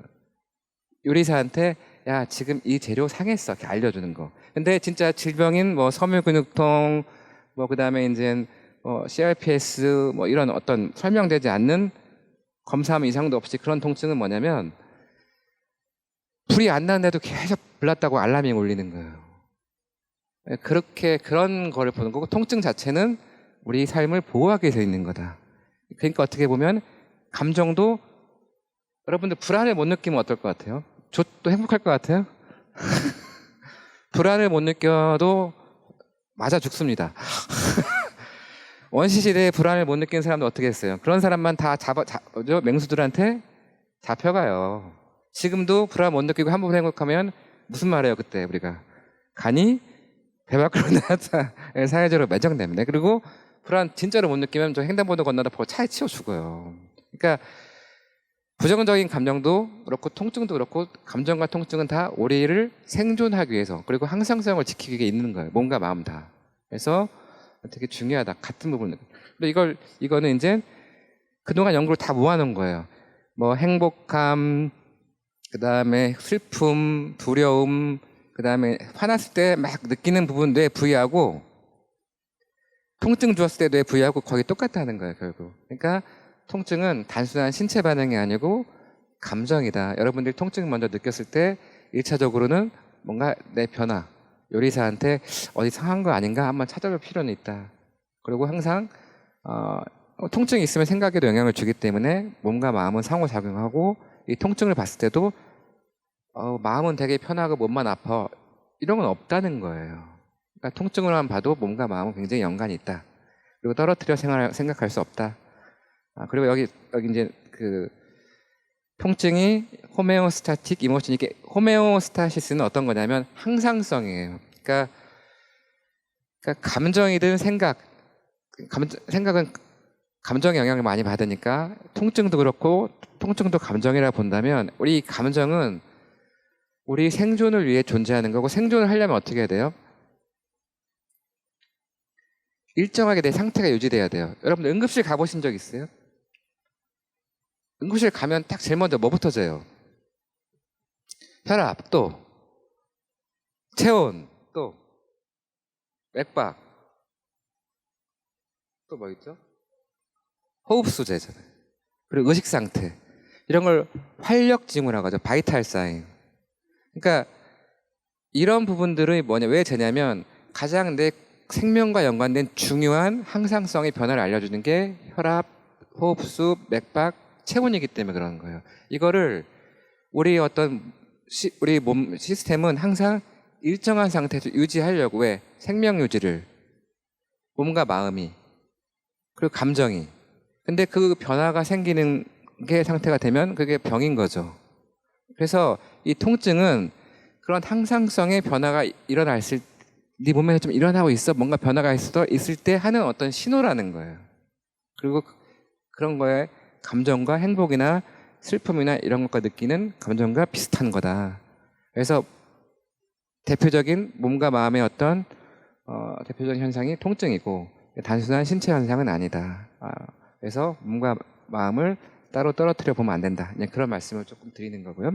요리사한테 야 지금 이 재료 상했어 이렇게 알려주는 거. 근데 진짜 질병인 뭐 섬유근육통 뭐 그다음에 이제 CRPS 뭐 이런 어떤 설명되지 않는 검사하면 이상도 없이 그런 통증은 뭐냐면 불이 안 나는데도 계속 불났다고 알람이 울리는 거예요. 그렇게 그런 거를 보는 거고 통증 자체는 우리 삶을 보호하기 위해서 있는 거다. 그러니까 어떻게 보면 감정도 여러분들 불안을 못 느끼면 어떨 것 같아요? 또 행복할 것 같아요? 불안을 못 느껴도 맞아 죽습니다. 원시시대에 불안을 못 느끼는 사람들 어떻게 했어요? 그런 사람만 다 맹수들한테 잡혀가요. 지금도 불안 못 느끼고 한 번 행복하면 무슨 말이에요 그때 우리가? 간이 배 밖으로 나왔다. 사회적으로 매장됩니다. 그리고 불안 진짜로 못 느끼면 저 횡단보도 건너다 차에 치여 죽어요. 그러니까 부정적인 감정도 그렇고 통증도 그렇고 감정과 통증은 다 우리를 생존하기 위해서 그리고 항상성을 지키기 위해 있는 거예요. 몸과 마음 다. 그래서 되게 중요하다. 같은 부분을. 근데 이거는 이제 그동안 연구를 다 모아놓은 거예요. 뭐 행복감, 그 다음에 슬픔, 두려움, 그 다음에 화났을 때 막 느끼는 부분 뇌 부위하고 통증 주었을 때 뇌 부위하고 거의 똑같다는 거예요, 결국. 그러니까 통증은 단순한 신체 반응이 아니고 감정이다. 여러분들이 통증을 먼저 느꼈을 때 1차적으로는 뭔가 내 변화, 요리사한테 어디 상한 거 아닌가 한번 찾아볼 필요는 있다. 그리고 항상 통증이 있으면 생각에도 영향을 주기 때문에 몸과 마음은 상호작용하고 이 통증을 봤을 때도 마음은 되게 편하고 몸만 아파 이런 건 없다는 거예요. 그러니까 통증으로만 봐도 몸과 마음은 굉장히 연관이 있다. 그리고 떨어뜨려 생각할 수 없다. 그리고 여기 이제 그 통증이 호메오스타틱 이모션 이게 호메오스타시스는 어떤 거냐면 항상성이에요. 그러니까 감정이든 생각은 감정의 영향을 많이 받으니까 통증도 그렇고 통증도 감정이라 본다면 우리 감정은 우리 생존을 위해 존재하는 거고 생존을 하려면 어떻게 해야 돼요? 일정하게 내 상태가 유지돼야 돼요. 여러분 응급실 가보신 적 있어요? 응급실 가면 딱 제일 먼저 뭐부터 져요? 혈압, 또 체온, 또 맥박, 또 뭐 있죠? 호흡 수제잖아요. 그리고 의식 상태. 이런 걸 활력 징후라고 하죠. 바이탈 사인. 그러니까 이런 부분들이 뭐냐, 왜 재냐면 가장 내 생명과 연관된 중요한 항상성의 변화를 알려주는 게 혈압, 호흡수, 맥박, 체온이기 때문에 그러는 거예요. 이거를 우리 우리 몸 시스템은 항상 일정한 상태에서 유지하려고 왜? 생명 유지를. 몸과 마음이. 그리고 감정이. 근데 그 변화가 생기는 게 상태가 되면 그게 병인 거죠. 그래서 이 통증은 그런 항상성의 변화가 일어났을 네 몸에서 좀 일어나고 있어, 뭔가 변화가 있을 때 하는 어떤 신호라는 거예요. 그리고 그런 거에 감정과 행복이나 슬픔이나 이런 것과 느끼는 감정과 비슷한 거다. 그래서 대표적인 몸과 마음의 어떤 대표적인 현상이 통증이고 단순한 신체 현상은 아니다. 그래서 몸과 마음을 따로 떨어뜨려 보면 안 된다. 그런 말씀을 조금 드리는 거고요.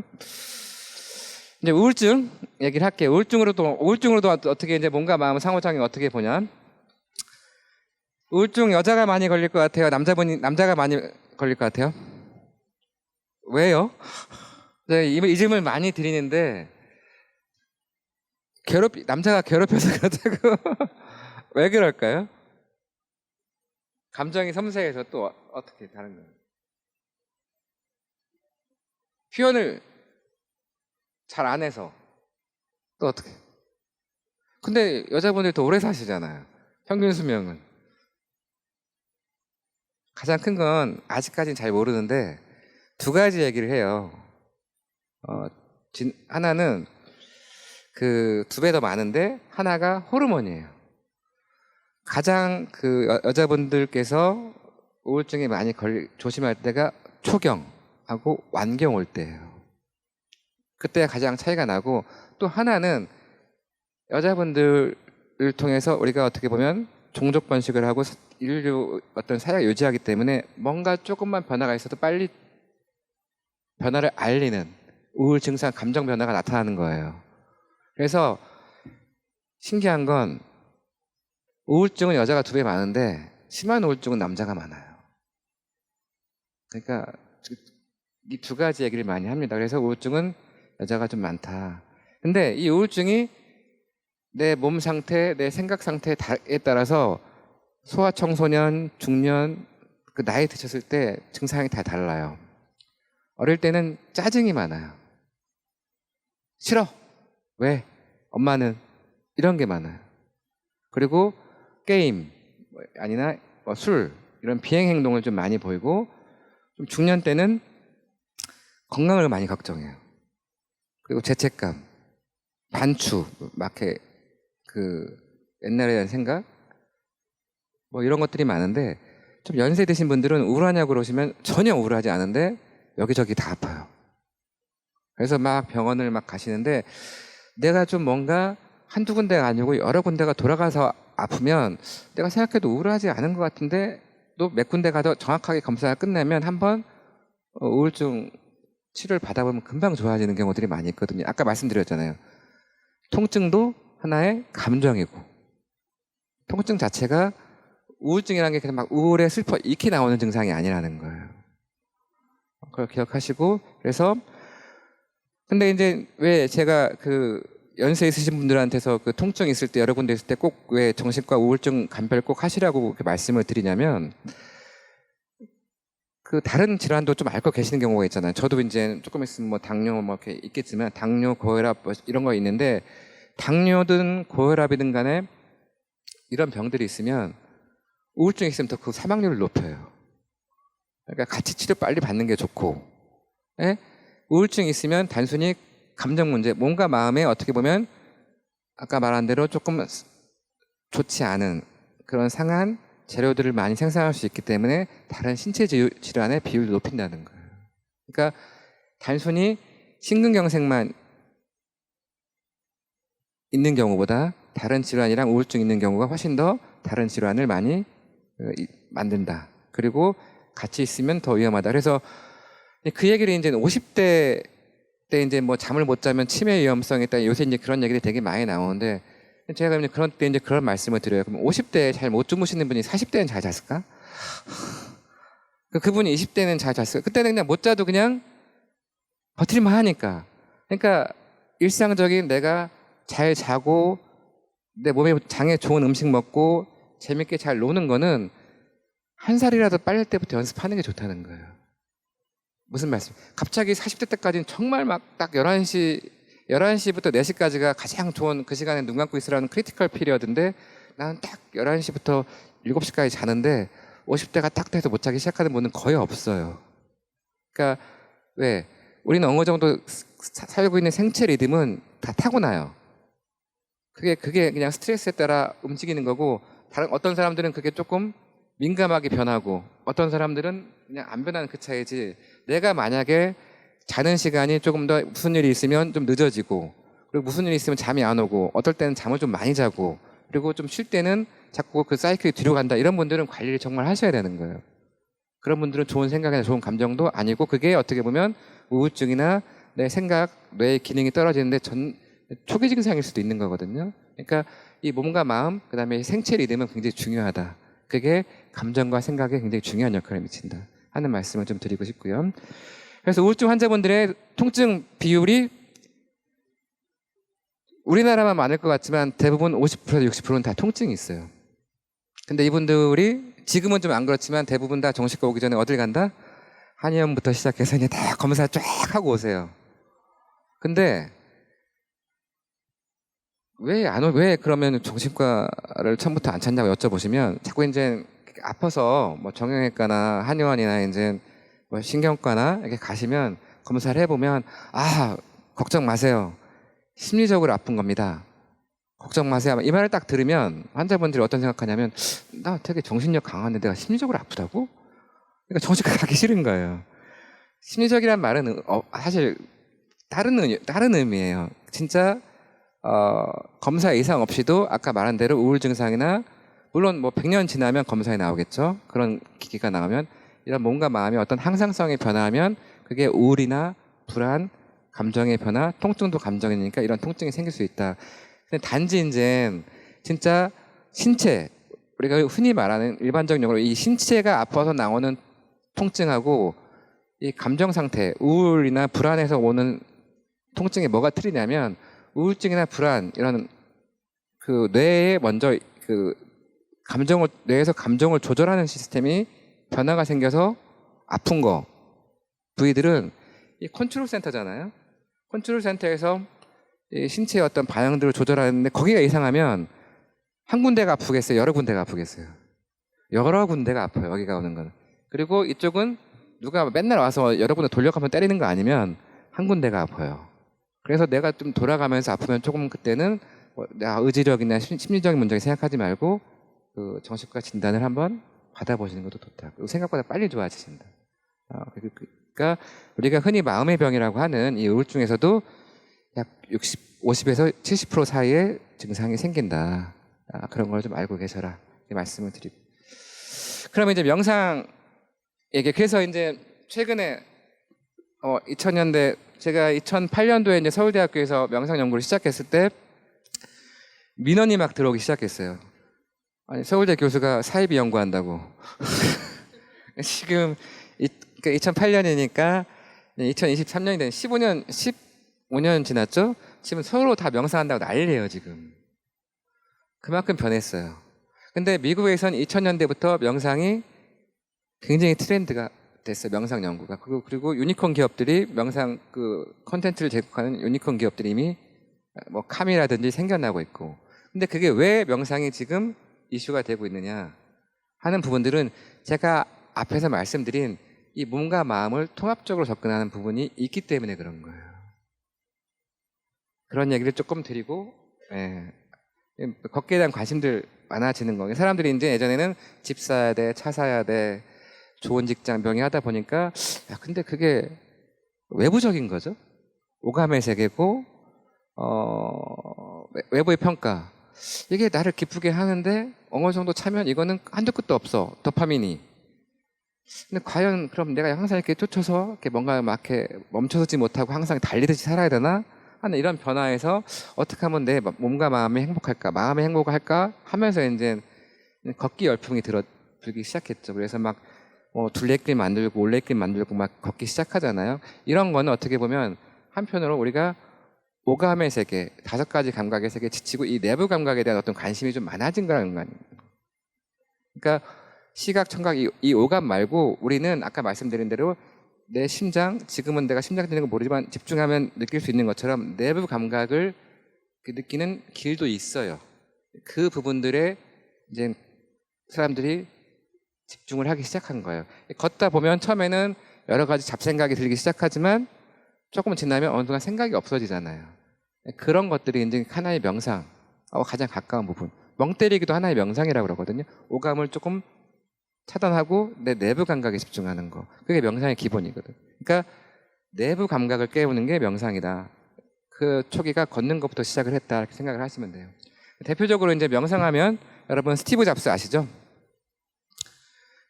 이제 우울증 얘기를 할게요. 우울증으로도 어떻게 이제 몸과 마음 상호작용 어떻게 보냐? 우울증 여자가 많이 걸릴 것 같아요? 남자가 많이 걸릴 것 같아요? 왜요? 네, 이 질문을 많이 드리는데 남자가 괴롭혀서 그렇다고 왜 그럴까요? 감정이 섬세해서 또 어떻게 다른 거예요? 표현을 잘 안 해서 또 어떻게? 근데 여자분들이 더 오래 사시잖아요. 평균 수명은. 가장 큰 건 아직까지는 잘 모르는데 두 가지 얘기를 해요. 하나는 그 2배 더 많은데 하나가 호르몬이에요. 가장 그 여자분들께서 우울증에 많이 조심할 때가 초경하고 완경 올 때예요. 그때 가장 차이가 나고, 또 하나는 여자분들을 통해서 우리가 어떻게 보면 종족 번식을 하고 인류 어떤 사회가 유지하기 때문에 뭔가 조금만 변화가 있어도 빨리 변화를 알리는 우울 증상, 감정 변화가 나타나는 거예요. 그래서 신기한 건 우울증은 여자가 2배 많은데 심한 우울증은 남자가 많아요. 그러니까 이 두 가지 얘기를 많이 합니다. 그래서 우울증은 여자가 좀 많다. 근데 이 우울증이 내 몸 상태, 내 생각 상태에 따라서 소아청소년, 중년, 그 나이 드셨을 때 증상이 다 달라요. 어릴 때는 짜증이 많아요. 싫어. 왜? 엄마는. 이런 게 많아요. 그리고 게임 아니나 술 이런 비행 행동을 좀 많이 보이고, 좀 중년 때는 건강을 많이 걱정해요. 그리고 죄책감, 반추, 그 옛날에 대한 생각 뭐 이런 것들이 많은데, 좀 연세 드신 분들은 우울하냐고 그러시면 전혀 우울하지 않은데 여기저기 다 아파요. 그래서 막 병원을 막 가시는데, 내가 좀 뭔가 한두 군데가 아니고 여러 군데가 돌아가서 아프면 내가 생각해도 우울하지 않은 것 같은데 또 몇 군데 가도 정확하게 검사가 끝나면 한번 우울증 치료를 받아보면 금방 좋아지는 경우들이 많이 있거든요. 아까 말씀드렸잖아요. 통증도 하나의 감정이고, 통증 자체가 우울증이라는 게 그냥 막 우울해 슬퍼 이렇게 나오는 증상이 아니라는 거예요. 그걸 기억하시고, 그래서 근데 이제 왜 제가 그 연세 있으신 분들한테서 그 통증 있을 때 여러 군데 있을 때 꼭 왜 정신과 우울증 감별 꼭 하시라고 그렇게 말씀을 드리냐면, 그 다른 질환도 좀 앓고 계시는 경우가 있잖아요. 저도 이제 조금 있으면 뭐 당뇨 뭐 이렇게 있겠지만, 당뇨, 고혈압 뭐 이런 거 있는데, 당뇨든 고혈압이든 간에 이런 병들이 있으면 우울증이 있으면 더 그 사망률을 높여요. 그러니까 같이 치료 빨리 받는 게 좋고, 예? 우울증이 있으면 단순히 감정 문제, 몸과 마음에 어떻게 보면 아까 말한 대로 조금 좋지 않은 그런 상한 재료들을 많이 생산할 수 있기 때문에 다른 신체 질환의 비율을 높인다는 거예요. 그러니까 단순히 심근경색만 있는 경우보다 다른 질환이랑 우울증 있는 경우가 훨씬 더 다른 질환을 많이 만든다. 그리고 같이 있으면 더 위험하다. 그래서 그 얘기를 이제 50대 때 이제 뭐 잠을 못 자면 치매 위험성이 있다. 요새 이제 그런 얘기들이 되게 많이 나오는데 제가 이제 그런 때 이제 그런 말씀을 드려요. 그럼 50대에 잘 못 주무시는 분이 40대는 잘 잤을까? 그분이 20대는 잘 잤어요. 그때는 그냥 못 자도 그냥 버틸만 하니까. 그러니까 일상적인 내가 잘 자고 내 몸에 장에 좋은 음식 먹고 재밌게 잘 노는 거는 한 살이라도 빨릴 때부터 연습하는 게 좋다는 거예요. 무슨 말씀? 갑자기 40대 때까지는 정말 막 딱 11시부터 4시까지가 가장 좋은 그 시간에 눈 감고 있으라는 크리티컬 피리어드인데 나는 딱 11시부터 7시까지 자는데 50대가 딱 돼서 못 자기 시작하는 분은 거의 없어요. 그러니까 왜? 우리는 어느 정도 살고 있는 생체 리듬은 다 타고나요. 그게 그냥 스트레스에 따라 움직이는 거고 다른 어떤 사람들은 그게 조금 민감하게 변하고 어떤 사람들은 그냥 안 변하는 그 차이지 내가 만약에 자는 시간이 조금 더 무슨 일이 있으면 좀 늦어지고 그리고 무슨 일이 있으면 잠이 안 오고 어떨 때는 잠을 좀 많이 자고 그리고 좀 쉴 때는 자꾸 그 사이클이 뒤로 간다 이런 분들은 관리를 정말 하셔야 되는 거예요. 그런 분들은 좋은 생각이나 좋은 감정도 아니고 그게 어떻게 보면 우울증이나 내 생각, 뇌의 기능이 떨어지는데 초기 증상일 수도 있는 거거든요. 그러니까 이 몸과 마음, 그다음에 생체 리듬은 굉장히 중요하다. 그게 감정과 생각에 굉장히 중요한 역할을 미친다 하는 말씀을 좀 드리고 싶고요. 그래서 우울증 환자분들의 통증 비율이 우리나라만 많을 것 같지만 대부분 50%에서 60%는 다 통증이 있어요. 근데 이분들이 지금은 좀 안 그렇지만 대부분 다 정신과 오기 전에 어딜 간다? 한의원부터 시작해서 이제 다 검사 쫙 하고 오세요. 근데 왜 그러면 정신과를 처음부터 안 찾냐고 여쭤보시면 자꾸 이제 아파서 뭐 정형외과나 한의원이나 이제 뭐 신경과나 이렇게 가시면 검사를 해보면 걱정 마세요. 심리적으로 아픈 겁니다. 걱정 마세요. 이 말을 딱 들으면 환자분들이 어떤 생각하냐면 나 되게 정신력 강한데 내가 심리적으로 아프다고? 그러니까 정신과 가기 싫은 거예요. 심리적이란 말은 사실 다른 의미예요. 진짜 검사 이상 없이도 아까 말한 대로 우울 증상이나 물론 뭐 100년 지나면 검사에 나오겠죠. 그런 기기가 나오면 이런 몸과 마음의 어떤 항상성이 변화하면 그게 우울이나 불안, 감정의 변화, 통증도 감정이니까 이런 통증이 생길 수 있다. 근데 단지 이제 진짜 신체 우리가 흔히 말하는 일반적인 용어로 이 신체가 아파서 나오는 통증하고 이 감정 상태, 우울이나 불안에서 오는 통증이 뭐가 틀리냐면 우울증이나 불안 이런 그 뇌에 먼저 그 뇌에서 감정을 조절하는 시스템이 변화가 생겨서 아픈 거 부위들은 이 컨트롤 센터잖아요. 컨트롤 센터에서 이 신체의 어떤 반응들을 조절하는데 거기가 이상하면 한 군데가 아프겠어요? 여러 군데가 아프겠어요? 여러 군데가 아파요. 여기가 오는 건. 그리고 이쪽은 누가 맨날 와서 여러 군데 돌려가면서 때리는 거 아니면 한 군데가 아파요. 그래서 내가 좀 돌아가면서 아프면 조금 그때는 내가 의지력이나 심리적인 문제를 생각하지 말고 그 정신과 진단을 한번 받아보시는 것도 좋다. 그리고 생각보다 빨리 좋아지신다. 그러니까 우리가 흔히 마음의 병이라고 하는 이 우울증에서도 약 50에서 70% 사이의 증상이 생긴다. 그런 걸 좀 알고 계셔라. 이 말씀을 드리고. 그러면 이제 명상 얘기. 그래서 이제 최근에 2000년대 제가 2008년도에 이제 서울대학교에서 명상 연구를 시작했을 때 민원이 막 들어오기 시작했어요. 아니 서울대 교수가 사이비 연구한다고. 지금 2008년이니까 2023년이 된 15년 지났죠? 지금 서로 다 명상한다고 난리예요 지금. 그만큼 변했어요. 근데 미국에선 2000년대부터 명상이 굉장히 트렌드가 됐어요. 명상 연구가. 그리고 유니콘 기업들이 명상 그 콘텐츠를 제공하는 유니콘 기업들이 이미 뭐 카미라든지 생겨나고 있고. 근데 그게 왜 명상이 지금 이슈가 되고 있느냐 하는 부분들은 제가 앞에서 말씀드린 이 몸과 마음을 통합적으로 접근하는 부분이 있기 때문에 그런 거예요. 그런 얘기를 조금 드리고, 걷기에 대한 관심들 많아지는 거예요. 사람들이 이제 예전에는 집 사야 돼, 차 사야 돼, 좋은 직장 명예하다 보니까, 근데 그게 외부적인 거죠. 오감의 세계고, 외부의 평가. 이게 나를 기쁘게 하는데, 어느 정도 차면 이거는 한도 끝도 없어. 도파민이. 근데 과연 그럼 내가 항상 이렇게 쫓아서 이렇게 뭔가 막 이렇게 멈춰서지 못하고 항상 달리듯이 살아야 되나 하는 이런 변화에서 어떻게 하면 내 몸과 마음이 행복할까, 마음이 행복할까 하면서 이제 걷기 열풍이 들기 시작했죠. 그래서 막 둘레길 만들고 올레길 만들고 막 걷기 시작하잖아요. 이런 거는 어떻게 보면 한편으로 우리가 오감의 세계, 5가지 감각의 세계에 지치고 이 내부 감각에 대한 어떤 관심이 좀 많아진 거라는 거 아니에요. 그러니까 시각, 청각 이 오감 말고 우리는 아까 말씀드린 대로 내 심장, 지금은 내가 심장 뛰는 거 모르지만 집중하면 느낄 수 있는 것처럼 내부 감각을 느끼는 길도 있어요. 그 부분들에 이제 사람들이 집중을 하기 시작한 거예요. 걷다 보면 처음에는 여러 가지 잡생각이 들기 시작하지만 조금 지나면 어느 순간 생각이 없어지잖아요. 그런 것들이 이제 하나의 명상하고 가장 가까운 부분. 멍 때리기도 하나의 명상이라고 그러거든요. 오감을 조금 차단하고 내 내부 감각에 집중하는 거. 그게 명상의 기본이거든. 그러니까 내부 감각을 깨우는 게 명상이다. 그 초기가 걷는 것부터 시작을 했다. 이렇게 생각을 하시면 돼요. 대표적으로 이제 명상하면 여러분 스티브 잡스 아시죠?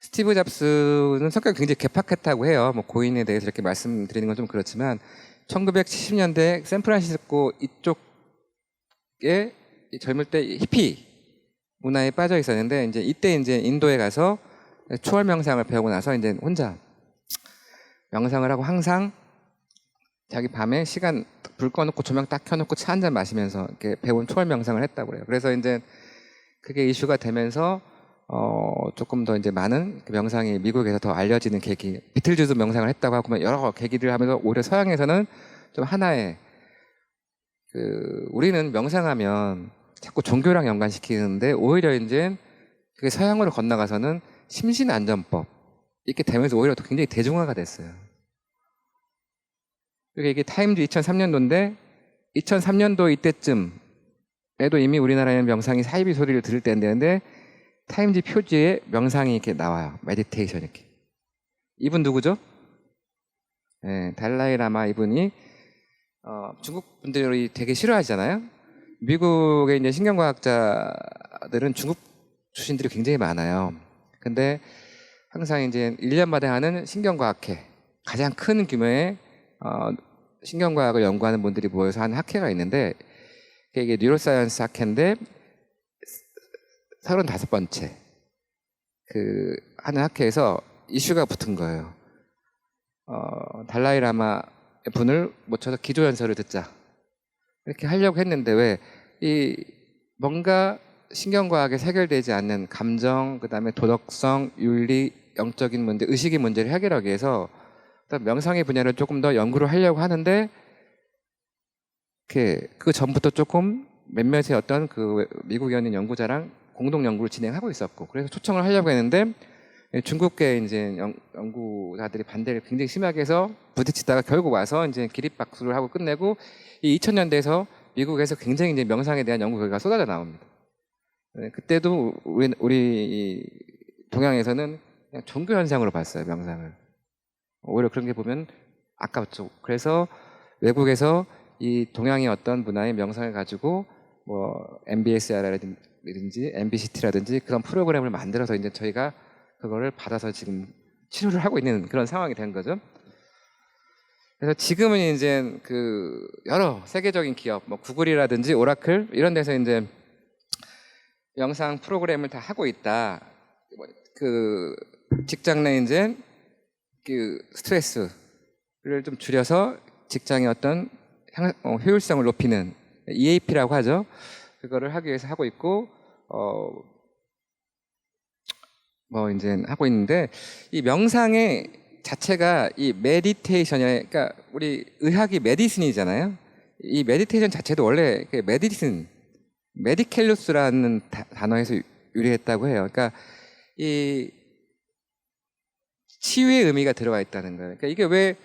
스티브 잡스는 성격이 굉장히 개팍했다고 해요. 뭐 고인에 대해서 이렇게 말씀드리는 건 좀 그렇지만 1970년대 샌프란시스코 이쪽에 젊을 때 히피 문화에 빠져 있었는데 이때 인도에 가서 초월 명상을 배우고 나서 이제 혼자 명상을 하고 항상 자기 밤에 시간 불 꺼놓고 조명 딱 켜놓고 차 한 잔 마시면서 이렇게 배운 초월 명상을 했다고 그래요. 그래서 이제 그게 이슈가 되면서 조금 더 이제 많은 명상이 미국에서 더 알려지는 계기, 비틀즈도 명상을 했다고 하고 여러 계기들 하면서 오히려 서양에서는 좀 하나의 우리는 명상하면 자꾸 종교랑 연관시키는데 오히려 이제 그게 서양으로 건너가서는 심신안전법 이렇게 되면서 오히려 더 굉장히 대중화가 됐어요. 이게 타임즈 2003년도인데 2003년도 이때쯤에도 이미 우리나라에는 명상이 사이비 소리를 들을 때인데 타임지 표지에 명상이 이렇게 나와요. 메디테이션 이렇게. 이분 누구죠? 네, 달라이 라마 이분이 중국 분들이 되게 싫어하잖아요. 미국의 이제 신경과학자들은 중국 출신들이 굉장히 많아요. 근데 항상 이제 1년마다 하는 신경과학회, 가장 큰 규모의 신경과학을 연구하는 분들이 모여서 하는 학회가 있는데 이게 뉴로사이언스 학회인데 35번째 하는 학회에서 이슈가 붙은 거예요. 달라이 라마 분을 모셔서 기도 연설을 듣자. 이렇게 하려고 했는데 왜 뭔가 신경과학에 해결되지 않는 감정, 그다음에 도덕성, 윤리, 영적인 문제, 의식의 문제를 해결하기 위해서 명상의 분야를 조금 더 연구를 하려고 하는데 그 전부터 조금 몇몇의 어떤 미국에 있는 연구자랑 공동 연구를 진행하고 있었고 그래서 초청을 하려고 했는데 중국계 이제 연구자들이 반대를 굉장히 심하게 해서 부딪히다가 결국 와서 이제 기립박수를 하고 끝내고 이 2000년대에서 미국에서 굉장히 이제 명상에 대한 연구 결과가 쏟아져 나옵니다. 그때도 우리 동양에서는 그냥 종교 현상으로 봤어요, 명상을. 오히려 그런 게 보면 아깝죠. 그래서 외국에서 이 동양의 어떤 문화의 명상을 가지고 MBSR라든지 MBCT라든지 그런 프로그램을 만들어서 이제 저희가 그거를 받아서 지금 치료를 하고 있는 그런 상황이 된 거죠. 그래서 지금은 이제 여러 세계적인 기업, 구글이라든지 오라클 이런 데서 이제 영상 프로그램을 다 하고 있다. 직장 내 이제 스트레스를 좀 줄여서 직장의 어떤 효율성을 높이는 EAP라고 하죠. 그거를 하기 위해서 하고 있고, 이제 하고 있는데, 이 명상의 자체가 이 메디테이션이, 그러니까 우리 의학이 메디슨이잖아요. 이 메디테이션 자체도 원래 메디슨, 메디켈루스라는 단어에서 유래했다고 해요. 그러니까 이 치유의 의미가 들어가 있다는 거예요. 그러니까 이게 왜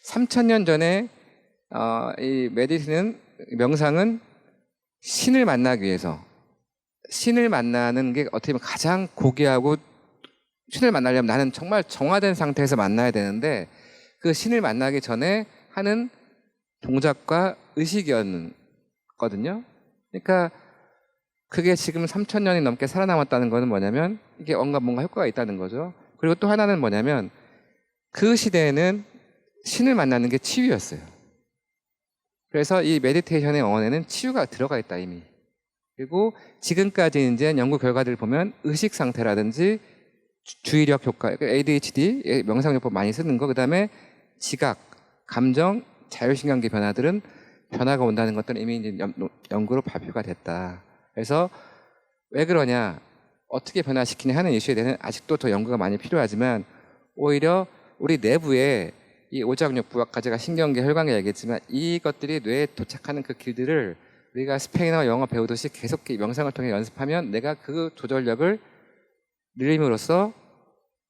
3000년 전에 이 메디슨은 명상은 신을 만나기 위해서 신을 만나는 게 어떻게 보면 가장 고귀하고 신을 만나려면 나는 정말 정화된 상태에서 만나야 되는데 그 신을 만나기 전에 하는 동작과 의식이었거든요. 그러니까 그게 지금 3000년이 넘게 살아남았다는 거는 뭐냐면 이게 뭔가 효과가 있다는 거죠. 그리고 또 하나는 뭐냐면 그 시대에는 신을 만나는 게 치유였어요. 그래서 이 메디테이션의 원에는 치유가 들어가 있다 이미. 그리고 지금까지 이제 연구 결과들을 보면 의식 상태라든지 주의력 효과, ADHD, 명상요법 많이 쓰는 거, 그다음에 지각, 감정, 자율신경계 변화들은 변화가 온다는 것들은 이미 이제 연구로 발표가 됐다. 그래서 왜 그러냐, 어떻게 변화시키냐 하는 이슈에 대해서는 아직도 더 연구가 많이 필요하지만 오히려 우리 내부에 이 오장육부, 아까 제가 신경계, 혈관계 얘기했지만 이것들이 뇌에 도착하는 그 길들을 우리가 스페인어, 영어 배우듯이 계속 명상을 통해 연습하면 내가 그 조절력을 늘림으로써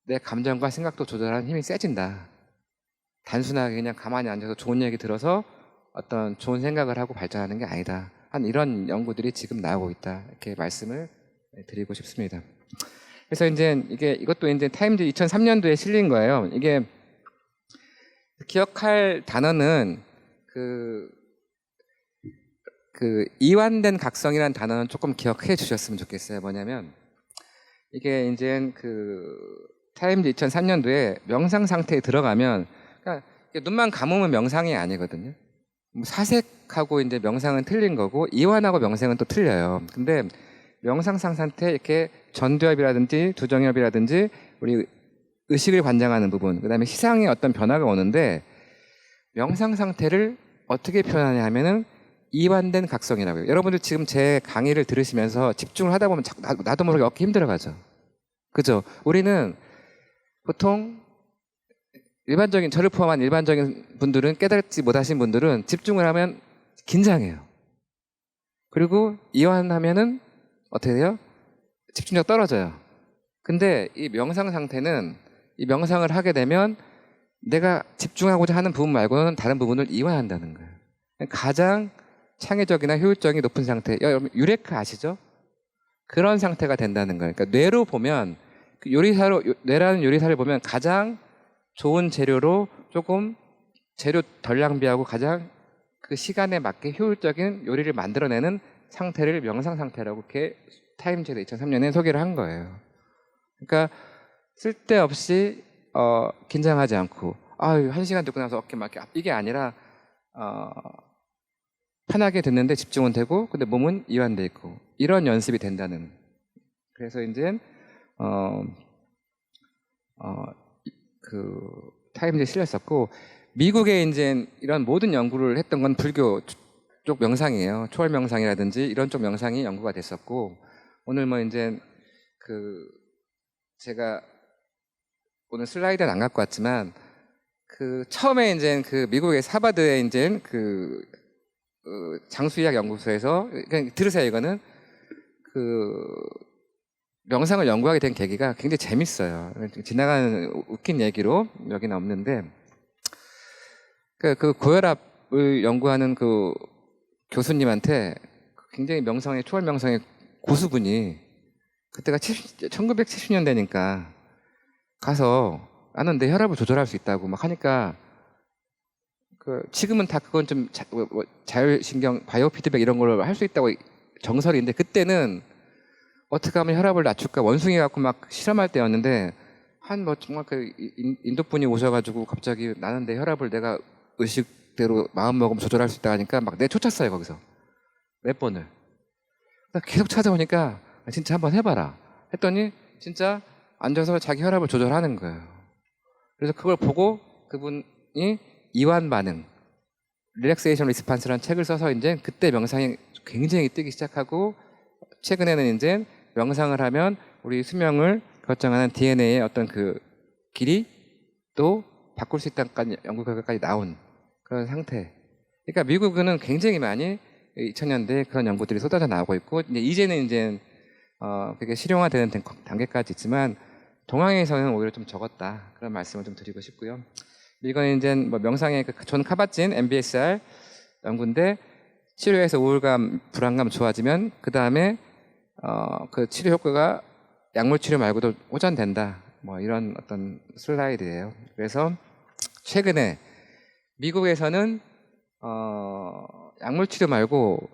내 감정과 생각도 조절하는 힘이 세진다. 단순하게 그냥 가만히 앉아서 좋은 얘기 들어서 어떤 좋은 생각을 하고 발전하는 게 아니다. 한 이런 연구들이 지금 나오고 있다. 이렇게 말씀을 드리고 싶습니다. 그래서 이제 이것도 이제 타임즈 2003년도에 실린 거예요. 이게 기억할 단어는 그 이완된 각성이라는 단어는 조금 기억해 주셨으면 좋겠어요. 뭐냐면 이게 이제 타임즈 2003년도에 명상 상태에 들어가면, 그러니까 눈만 감으면 명상이 아니거든요. 사색하고 이제 명상은 틀린 거고 이완하고 명상은 또 틀려요. 근데 명상 상태 이렇게 전두엽이라든지 두정엽이라든지 우리 의식을 관장하는 부분, 그다음에 시상에 어떤 변화가 오는데 명상 상태를 어떻게 표현하냐 하면은 이완된 각성이라고요. 여러분들 지금 제 강의를 들으시면서 집중을 하다 보면 나도 모르게 어깨 힘들어가죠. 그죠? 우리는 보통 일반적인, 저를 포함한 일반적인 분들은, 깨닫지 못하신 분들은 집중을 하면 긴장해요. 그리고 이완하면은 어떻게 돼요? 집중력 떨어져요. 근데 이 명상 상태는 이 명상을 하게 되면 내가 집중하고자 하는 부분 말고는 다른 부분을 이완한다는 거예요. 가장 창의적이나 효율적이 높은 상태, 여러분 유레카 아시죠? 그런 상태가 된다는 거예요. 그러니까 뇌로 보면 뇌라는 요리사를 보면 가장 좋은 재료로 조금 재료 덜 낭비하고 가장 그 시간에 맞게 효율적인 요리를 만들어내는 상태를 명상 상태라고 이렇게 타임즈에서 2003년에 소개를 한 거예요. 그러니까 쓸데없이 긴장하지 않고 아유 1시간 듣고 나서 어깨 맞게 이게 아니라 편하게 듣는데 집중은 되고 근데 몸은 이완돼 있고 이런 연습이 된다는. 그래서 이제 타임즈에 실렸었고, 미국에 이제 이런 모든 연구를 했던 건 불교 쪽 명상이에요. 초월 명상이라든지 이런 쪽 명상이 연구가 됐었고, 오늘 뭐 이제 제가 오늘 슬라이드는 안 갖고 왔지만 처음에 이제 미국의 하버드에 이제 장수의학 연구소에서 그냥 들으세요. 이거는 명상을 연구하게 된 계기가 굉장히 재밌어요. 지나가는 웃긴 얘기로 여기는 없는데 고혈압을 연구하는 교수님한테 굉장히 초월 명상의 고수분이 그때가 1970년대니까 가서 나는 내 혈압을 조절할 수 있다고 막 하니까 지금은 다 그건 좀 자율신경 바이오 피드백 이런 걸 할 수 있다고 정설인데 그때는 어떻게 하면 혈압을 낮출까 원숭이 갖고 막 실험할 때였는데 정말 인도 분이 오셔가지고 갑자기 나는 내 혈압을 내가 의식대로 마음 먹으면 조절할 수 있다 하니까 막 쫓았어요. 거기서 몇 번을 계속 찾아오니까 진짜 한번 해봐라 했더니 진짜 앉아서 자기 혈압을 조절하는 거예요. 그래서 그걸 보고 그분이 이완 반응, 릴렉세이션 리스판스라는 책을 써서 이제 그때 명상이 굉장히 뜨기 시작하고, 최근에는 이제 명상을 하면 우리 수명을 결정하는 DNA의 어떤 길이 또 바꿀 수 있다까지 연구 결과까지 나온 그런 상태. 그러니까 미국은 굉장히 많이 2000년대에 그런 연구들이 쏟아져 나오고 있고, 이제는 그게 실용화되는 단계까지 있지만 동양에서는 오히려 좀 적었다. 그런 말씀을 좀 드리고 싶고요. 이건 이제 명상의 존 카바진 MBSR 연구인데, 치료에서 우울감, 불안감 좋아지면 그 다음에 그 치료 효과가 약물 치료 말고도 호전된다. 이런 어떤 슬라이드예요. 그래서 최근에 미국에서는 약물 치료 말고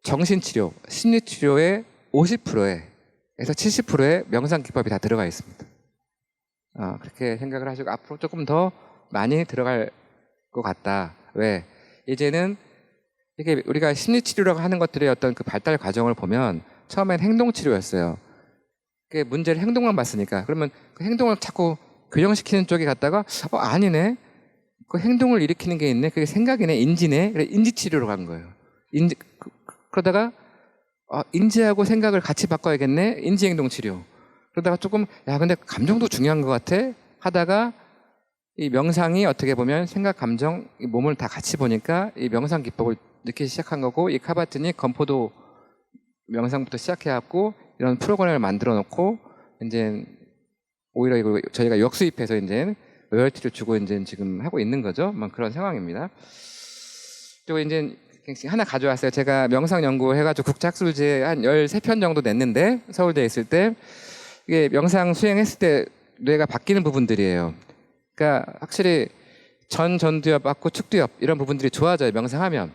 정신 치료, 심리 치료의 50%에서 70%의 명상 기법이 다 들어가 있습니다. 그렇게 생각을 하시고 앞으로 조금 더 많이 들어갈 것 같다. 왜? 이제는 이게 우리가 심리치료라고 하는 것들의 어떤 그 발달 과정을 보면 처음엔 행동치료였어요. 그게 문제를 행동만 봤으니까. 그러면 그 행동을 자꾸 교정시키는 쪽에 갔다가 아니네. 그 행동을 일으키는 게 있네. 그게 생각이네. 인지네. 그래 인지치료로 간 거예요. 그러다가 인지하고 생각을 같이 바꿔야겠네. 인지행동치료. 그러다가 조금 근데 감정도 중요한 것 같아 하다가 이 명상이 어떻게 보면 생각, 감정, 이 몸을 다 같이 보니까 이 명상 기법을 느끼기 시작한 거고 이 카바트니 건포도 명상부터 시작해갖고 이런 프로그램을 만들어 놓고 이제 오히려 이거 저희가 역수입해서 이제 로열티를 주고 이제 지금 하고 있는 거죠. 그런 상황입니다. 그리고 이제 하나 가져왔어요. 제가 명상 연구해가지고 국제학술지에 한 13편 정도 냈는데 서울대에 있을 때 이게 명상 수행했을 때 뇌가 바뀌는 부분들이에요. 그러니까 확실히 전두엽, 앞구, 축두엽 이런 부분들이 좋아져요. 명상하면.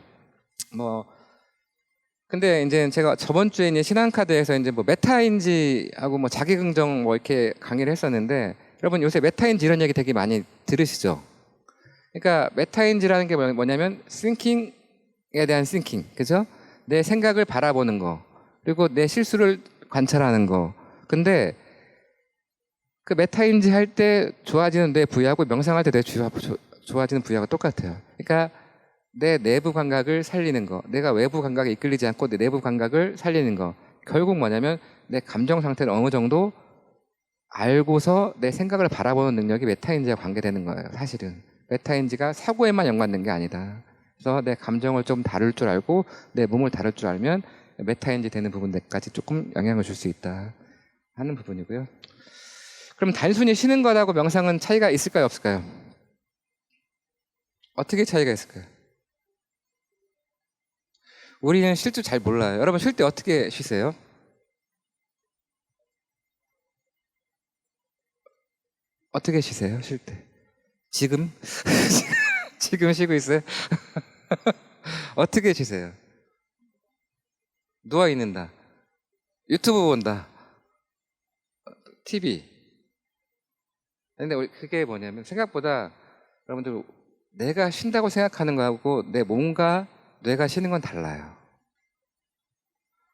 근데 이제 제가 저번 주에 이제 신한카드에서 이제 메타인지하고 자기긍정 이렇게 강의를 했었는데 여러분 요새 메타인지 이런 얘기 되게 많이 들으시죠? 그러니까 메타인지라는 게 뭐냐면 thinking에 대한 thinking, 그죠? 내 생각을 바라보는 거 그리고 내 실수를 관찰하는 거. 근데 그 메타인지 할 때 좋아지는 뇌 부위하고 명상할 때 뇌 좋아지는 부위하고 똑같아요. 그러니까 내 내부 감각을 살리는 거, 내가 외부 감각에 이끌리지 않고 내 내부 감각을 살리는 거. 결국 뭐냐면 내 감정 상태를 어느 정도 알고서 내 생각을 바라보는 능력이 메타인지와 관계되는 거예요. 사실은 메타인지가 사고에만 연관된 게 아니다. 그래서 내 감정을 좀 다룰 줄 알고 내 몸을 다룰 줄 알면 메타인지 되는 부분들까지 조금 영향을 줄 수 있다 하는 부분이고요. 그럼 단순히 쉬는 거하고 명상은 차이가 있을까요, 없을까요? 어떻게 차이가 있을까요? 우리는 쉴 줄 잘 몰라요. 여러분 쉴 때 어떻게 쉬세요? 어떻게 쉬세요? 쉴 때? 지금? 지금 쉬고 있어요? 어떻게 쉬세요? 누워 있는다. 유튜브 본다. TV. 근데 그게 뭐냐면 생각보다 여러분들 내가 쉰다고 생각하는 거하고 내 몸과 뇌가 쉬는 건 달라요.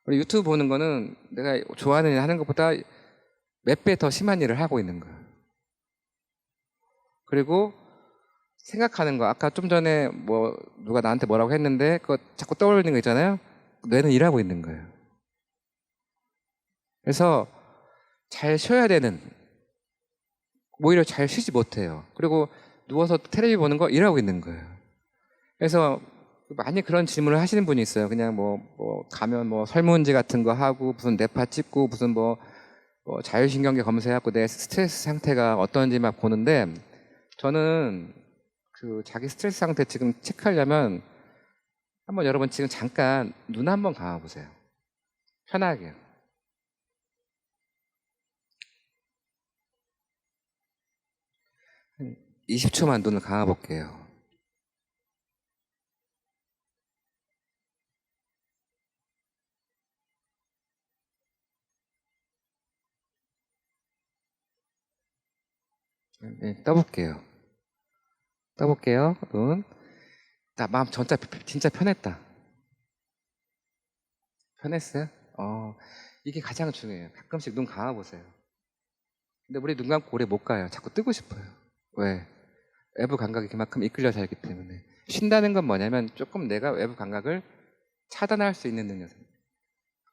우리 유튜브 보는 거는 내가 좋아하는 일 하는 것보다 몇 배 더 심한 일을 하고 있는 거예요. 그리고 생각하는 거, 아까 좀 전에 누가 나한테 뭐라고 했는데 그거 자꾸 떠올리는 거 있잖아요. 뇌는 일하고 있는 거예요. 그래서 잘 쉬어야 되는, 오히려 잘 쉬지 못해요. 그리고 누워서 텔레비 보는 거 일하고 있는 거예요. 그래서 많이 그런 질문을 하시는 분이 있어요. 그냥 가면 설문지 같은 거 하고 무슨 뇌파 찍고 무슨 자율신경계 검사해갖고 내 스트레스 상태가 어떤지 막 보는데 저는 그 자기 스트레스 상태 지금 체크하려면 한번 여러분 지금 잠깐 눈 한번 감아보세요. 편하게. 한 20초만 눈을 감아볼게요. 네, 떠볼게요. 눈. 나 마음 진짜 편했다. 편했어요? 이게 가장 중요해요. 가끔씩 눈 감아보세요. 근데 우리 눈 감고 오래 못 가요. 자꾸 뜨고 싶어요. 왜? 외부 감각이 그만큼 이끌려 살기 때문에. 쉰다는 건 뭐냐면 조금 내가 외부 감각을 차단할 수 있는 능력입니다.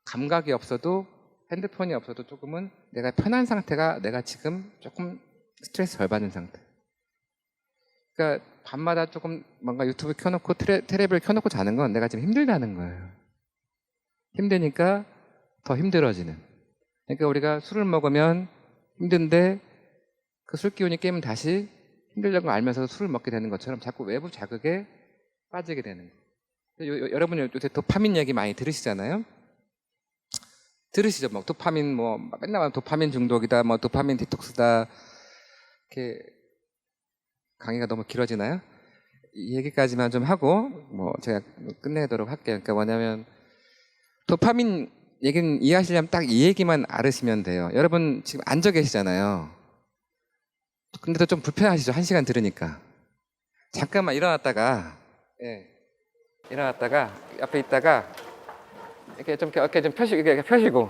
감각이 없어도 핸드폰이 없어도 조금은 내가 편한 상태가 내가 지금 조금 스트레스 덜 받는 상태. 그러니까 밤마다 조금 뭔가 유튜브 켜놓고 테레비를 켜놓고 자는 건 내가 지금 힘들다는 거예요. 힘드니까 더 힘들어지는. 그러니까 우리가 술을 먹으면 힘든데 그 술 기운이 깨면 다시 힘들다는 걸 알면서 술을 먹게 되는 것처럼 자꾸 외부 자극에 빠지게 되는 거예요. 여러분 요새 도파민 얘기 많이 들으시잖아요. 들으시죠? 도파민 맨날 도파민 중독이다, 도파민 디톡스다. 이렇게 강의가 너무 길어지나요? 이 얘기까지만 좀 하고 제가 끝내도록 할게요. 그러니까 뭐냐면 도파민 얘기는 이해하시려면 딱 이 얘기만 알으시면 돼요. 여러분 지금 앉아 계시잖아요. 근데도 좀 불편하시죠? 1시간 들으니까. 잠깐만 일어났다가, 예, 일어났다가, 옆에 있다가, 이렇게 좀, 어깨 좀 펴시고, 이렇게 펴시고,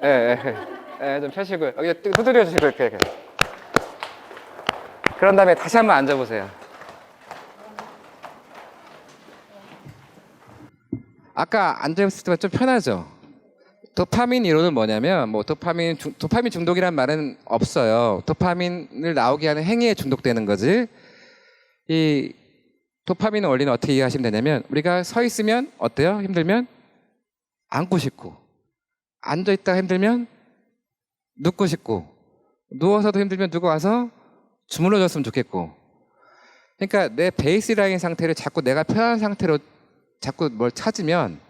예, 예, 예, 좀 펴시고, 여기 두드려 주시고, 이렇게. 그런 다음에 다시 한번 앉아보세요. 아까 앉아있을 때가 좀 편하죠? 도파민 이론은 뭐냐면, 뭐, 도파민 중독이란 말은 없어요. 도파민을 나오게 하는 행위에 중독되는 거지. 이 도파민 원리는 어떻게 이해하시면 되냐면, 우리가 서 있으면 어때요? 힘들면? 앉고 싶고, 앉아있다가 힘들면? 눕고 싶고, 누워서도 힘들면 누구 와서 주물러줬으면 좋겠고. 그러니까 내 베이스라인 상태를 자꾸 내가 편한 상태로 자꾸 뭘 찾으면,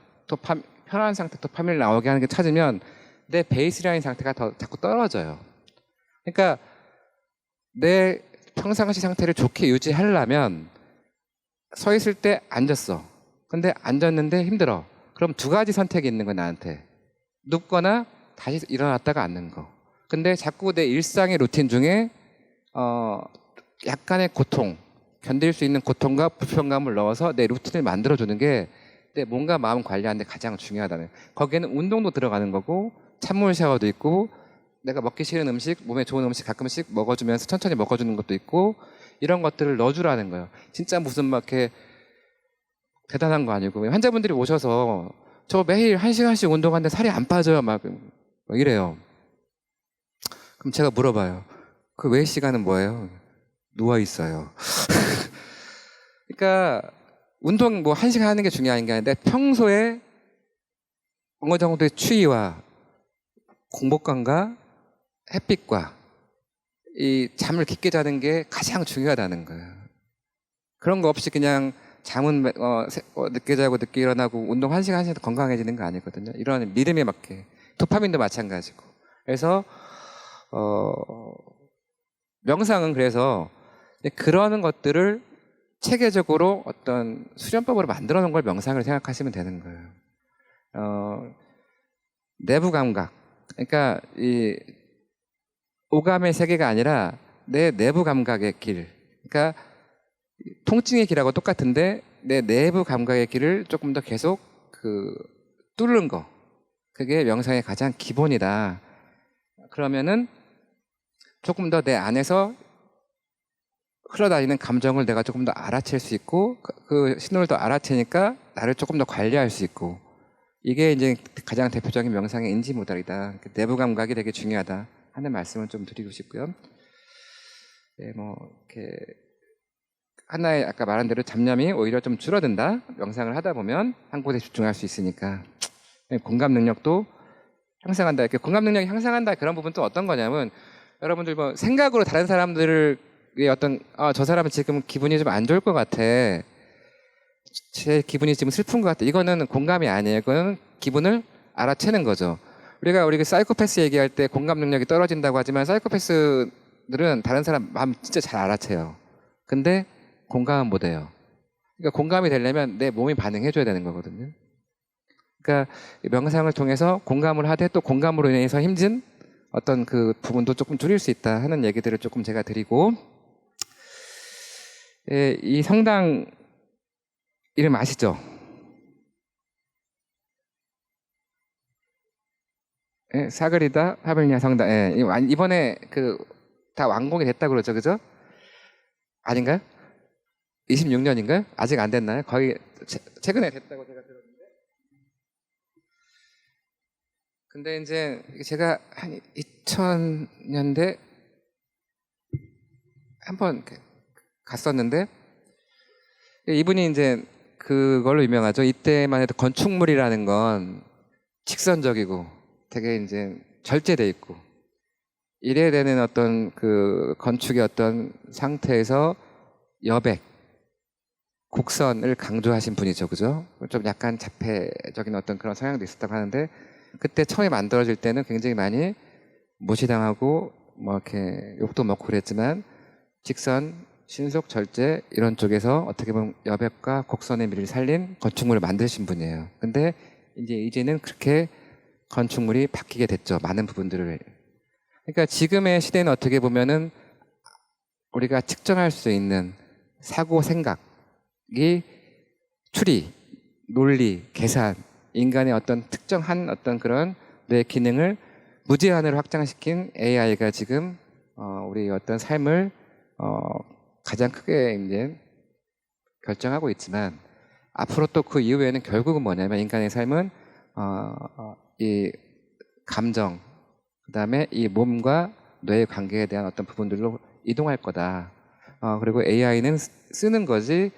편한 상태 도파민을 나오게 하는 게 찾으면 내 베이스라인 상태가 더 자꾸 떨어져요. 그러니까 내 평상시 상태를 좋게 유지하려면 서 있을 때 앉았어. 근데 앉았는데 힘들어. 그럼 두 가지 선택이 있는 거야, 나한테. 눕거나 다시 일어났다가 앉는 거. 근데 자꾸 내 일상의 루틴 중에 약간의 고통, 견딜 수 있는 고통과 불편감을 넣어서 내 루틴을 만들어주는 게 내 몸과 마음 관리하는 데 가장 중요하다는. 거기에는 운동도 들어가는 거고, 찬물 샤워도 있고, 내가 먹기 싫은 음식, 몸에 좋은 음식 가끔씩 먹어주면서 천천히 먹어주는 것도 있고, 이런 것들을 넣어주라는 거예요. 진짜 무슨 막 이렇게 대단한 거 아니고. 환자분들이 오셔서 저 매일 1시간씩 운동하는데 살이 안 빠져요. 막 이래요. 그럼 제가 물어봐요. 그 외 시간은 뭐예요? 누워 있어요. 그러니까 운동 뭐 1시간 하는 게 중요한 게 아닌데, 평소에 어느 정도의 추위와 공복감과 햇빛과 이 잠을 깊게 자는 게 가장 중요하다는 거예요. 그런 거 없이 그냥 잠은 늦게 자고 늦게 일어나고 운동 1시간 하셔도 건강해지는 거 아니거든요. 이런 리듬에 맞게. 도파민도 마찬가지고. 그래서 명상은 그래서 그러는 것들을 체계적으로 어떤 수련법으로 만들어 놓은 걸 명상을 생각하시면 되는 거예요. 내부 감각. 그러니까 이 오감의 세계가 아니라 내 내부 감각의 길. 그러니까 통증의 길하고 똑같은데 내 내부 감각의 길을 조금 더 계속 뚫는 거. 그게 명상의 가장 기본이다. 그러면은 조금 더 내 안에서 흘러다니는 감정을 내가 조금 더 알아챌 수 있고, 그 신호를 더 알아채니까 나를 조금 더 관리할 수 있고, 이게 이제 가장 대표적인 명상의 인지 모달이다. 내부 감각이 되게 중요하다 하는 말씀을 좀 드리고 싶고요. 네, 뭐 이렇게 하나의 아까 말한 대로 잡념이 오히려 좀 줄어든다. 명상을 하다 보면 한 곳에 집중할 수 있으니까. 공감 능력도 향상한다. 이렇게 공감 능력이 향상한다. 그런 부분 또 어떤 거냐면, 여러분들 뭐 생각으로 다른 사람들을 어떤 저 사람은 지금 기분이 좀 안 좋을 것 같아. 제 기분이 지금 슬픈 것 같아. 이거는 공감이 아니에요. 이거는 기분을 알아채는 거죠. 우리가 사이코패스 얘기할 때 공감 능력이 떨어진다고 하지만, 사이코패스들은 다른 사람 마음 진짜 잘 알아채요. 근데 공감은 못 해요. 그러니까 공감이 되려면 내 몸이 반응해줘야 되는 거거든요. 그러니까 명상을 통해서 공감을 하되 또 공감으로 인해서 힘든 어떤 그 부분도 조금 줄일 수 있다 하는 얘기들을 조금 제가 드리고, 이 성당 이름 아시죠? 사그리다 파밀리아 성당. 이번에 다 완공이 됐다 그러죠, 그죠? 아닌가요? 26년인가요? 아직 안 됐나요? 거의 최근에 됐다고 제가 들었는데. 근데 이제 제가 한 2000년대 한번 갔었는데, 이분이 이제 그걸로 유명하죠. 이때만 해도 건축물이라는 건 직선적이고 되게 이제 절제돼 있고, 이래야 되는 어떤 그 건축의 어떤 상태에서 여백, 곡선을 강조하신 분이죠. 그죠? 좀 약간 자폐적인 어떤 그런 성향도 있었다고 하는데, 그때 처음에 만들어질 때는 굉장히 많이 무시당하고 뭐 이렇게 욕도 먹고 그랬지만, 직선, 신속, 절제 이런 쪽에서 어떻게 보면 여백과 곡선의 미를 살린 건축물을 만드신 분이에요. 근데 이제는 그렇게 건축물이 바뀌게 됐죠. 많은 부분들을. 그러니까 지금의 시대는 어떻게 보면은 우리가 측정할 수 있는 사고 생각이 추리, 논리, 계산, 인간의 어떤 특정한 어떤 그런 뇌 기능을 무제한으로 확장시킨 AI가 지금 우리 어떤 삶을 가장 크게 이제 결정하고 있지만 앞으로 또 그 이후에는 결국은 뭐냐면 인간의 삶은 이 감정, 그다음에 이 몸과 뇌의 관계에 대한 어떤 부분들로 이동할 거다. 그리고 AI는 쓰는 거지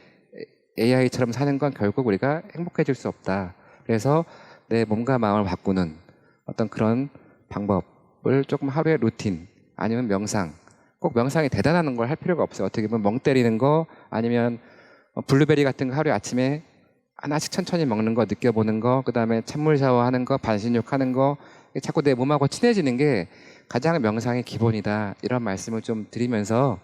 AI처럼 사는 건 결국 우리가 행복해질 수 없다. 그래서 내 몸과 마음을 바꾸는 어떤 그런 방법을 조금 하루의 루틴 아니면 명상, 꼭 명상이 대단한 걸 할 필요가 없어요. 어떻게 보면 멍 때리는 거 아니면 블루베리 같은 거 하루에 아침에 하나씩 천천히 먹는 거 느껴보는 거, 그다음에 찬물 샤워하는 거, 반신욕 하는 거, 자꾸 내 몸하고 친해지는 게 가장 명상의 기본이다. 이런 말씀을 좀 드리면서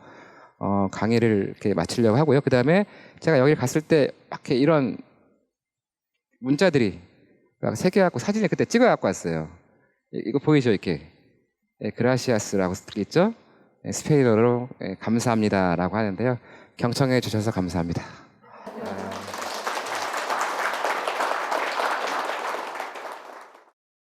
강의를 이렇게 마치려고 하고요. 그다음에 제가 여기 갔을 때 이렇게 이런 문자들이 세 개 갖고 사진을 그때 찍어 갖고 왔어요. 이거 보이죠, 이렇게. 그라시아스라고 있죠? 스페인어로 감사합니다라고 하는데요. 경청해 주셔서 감사합니다.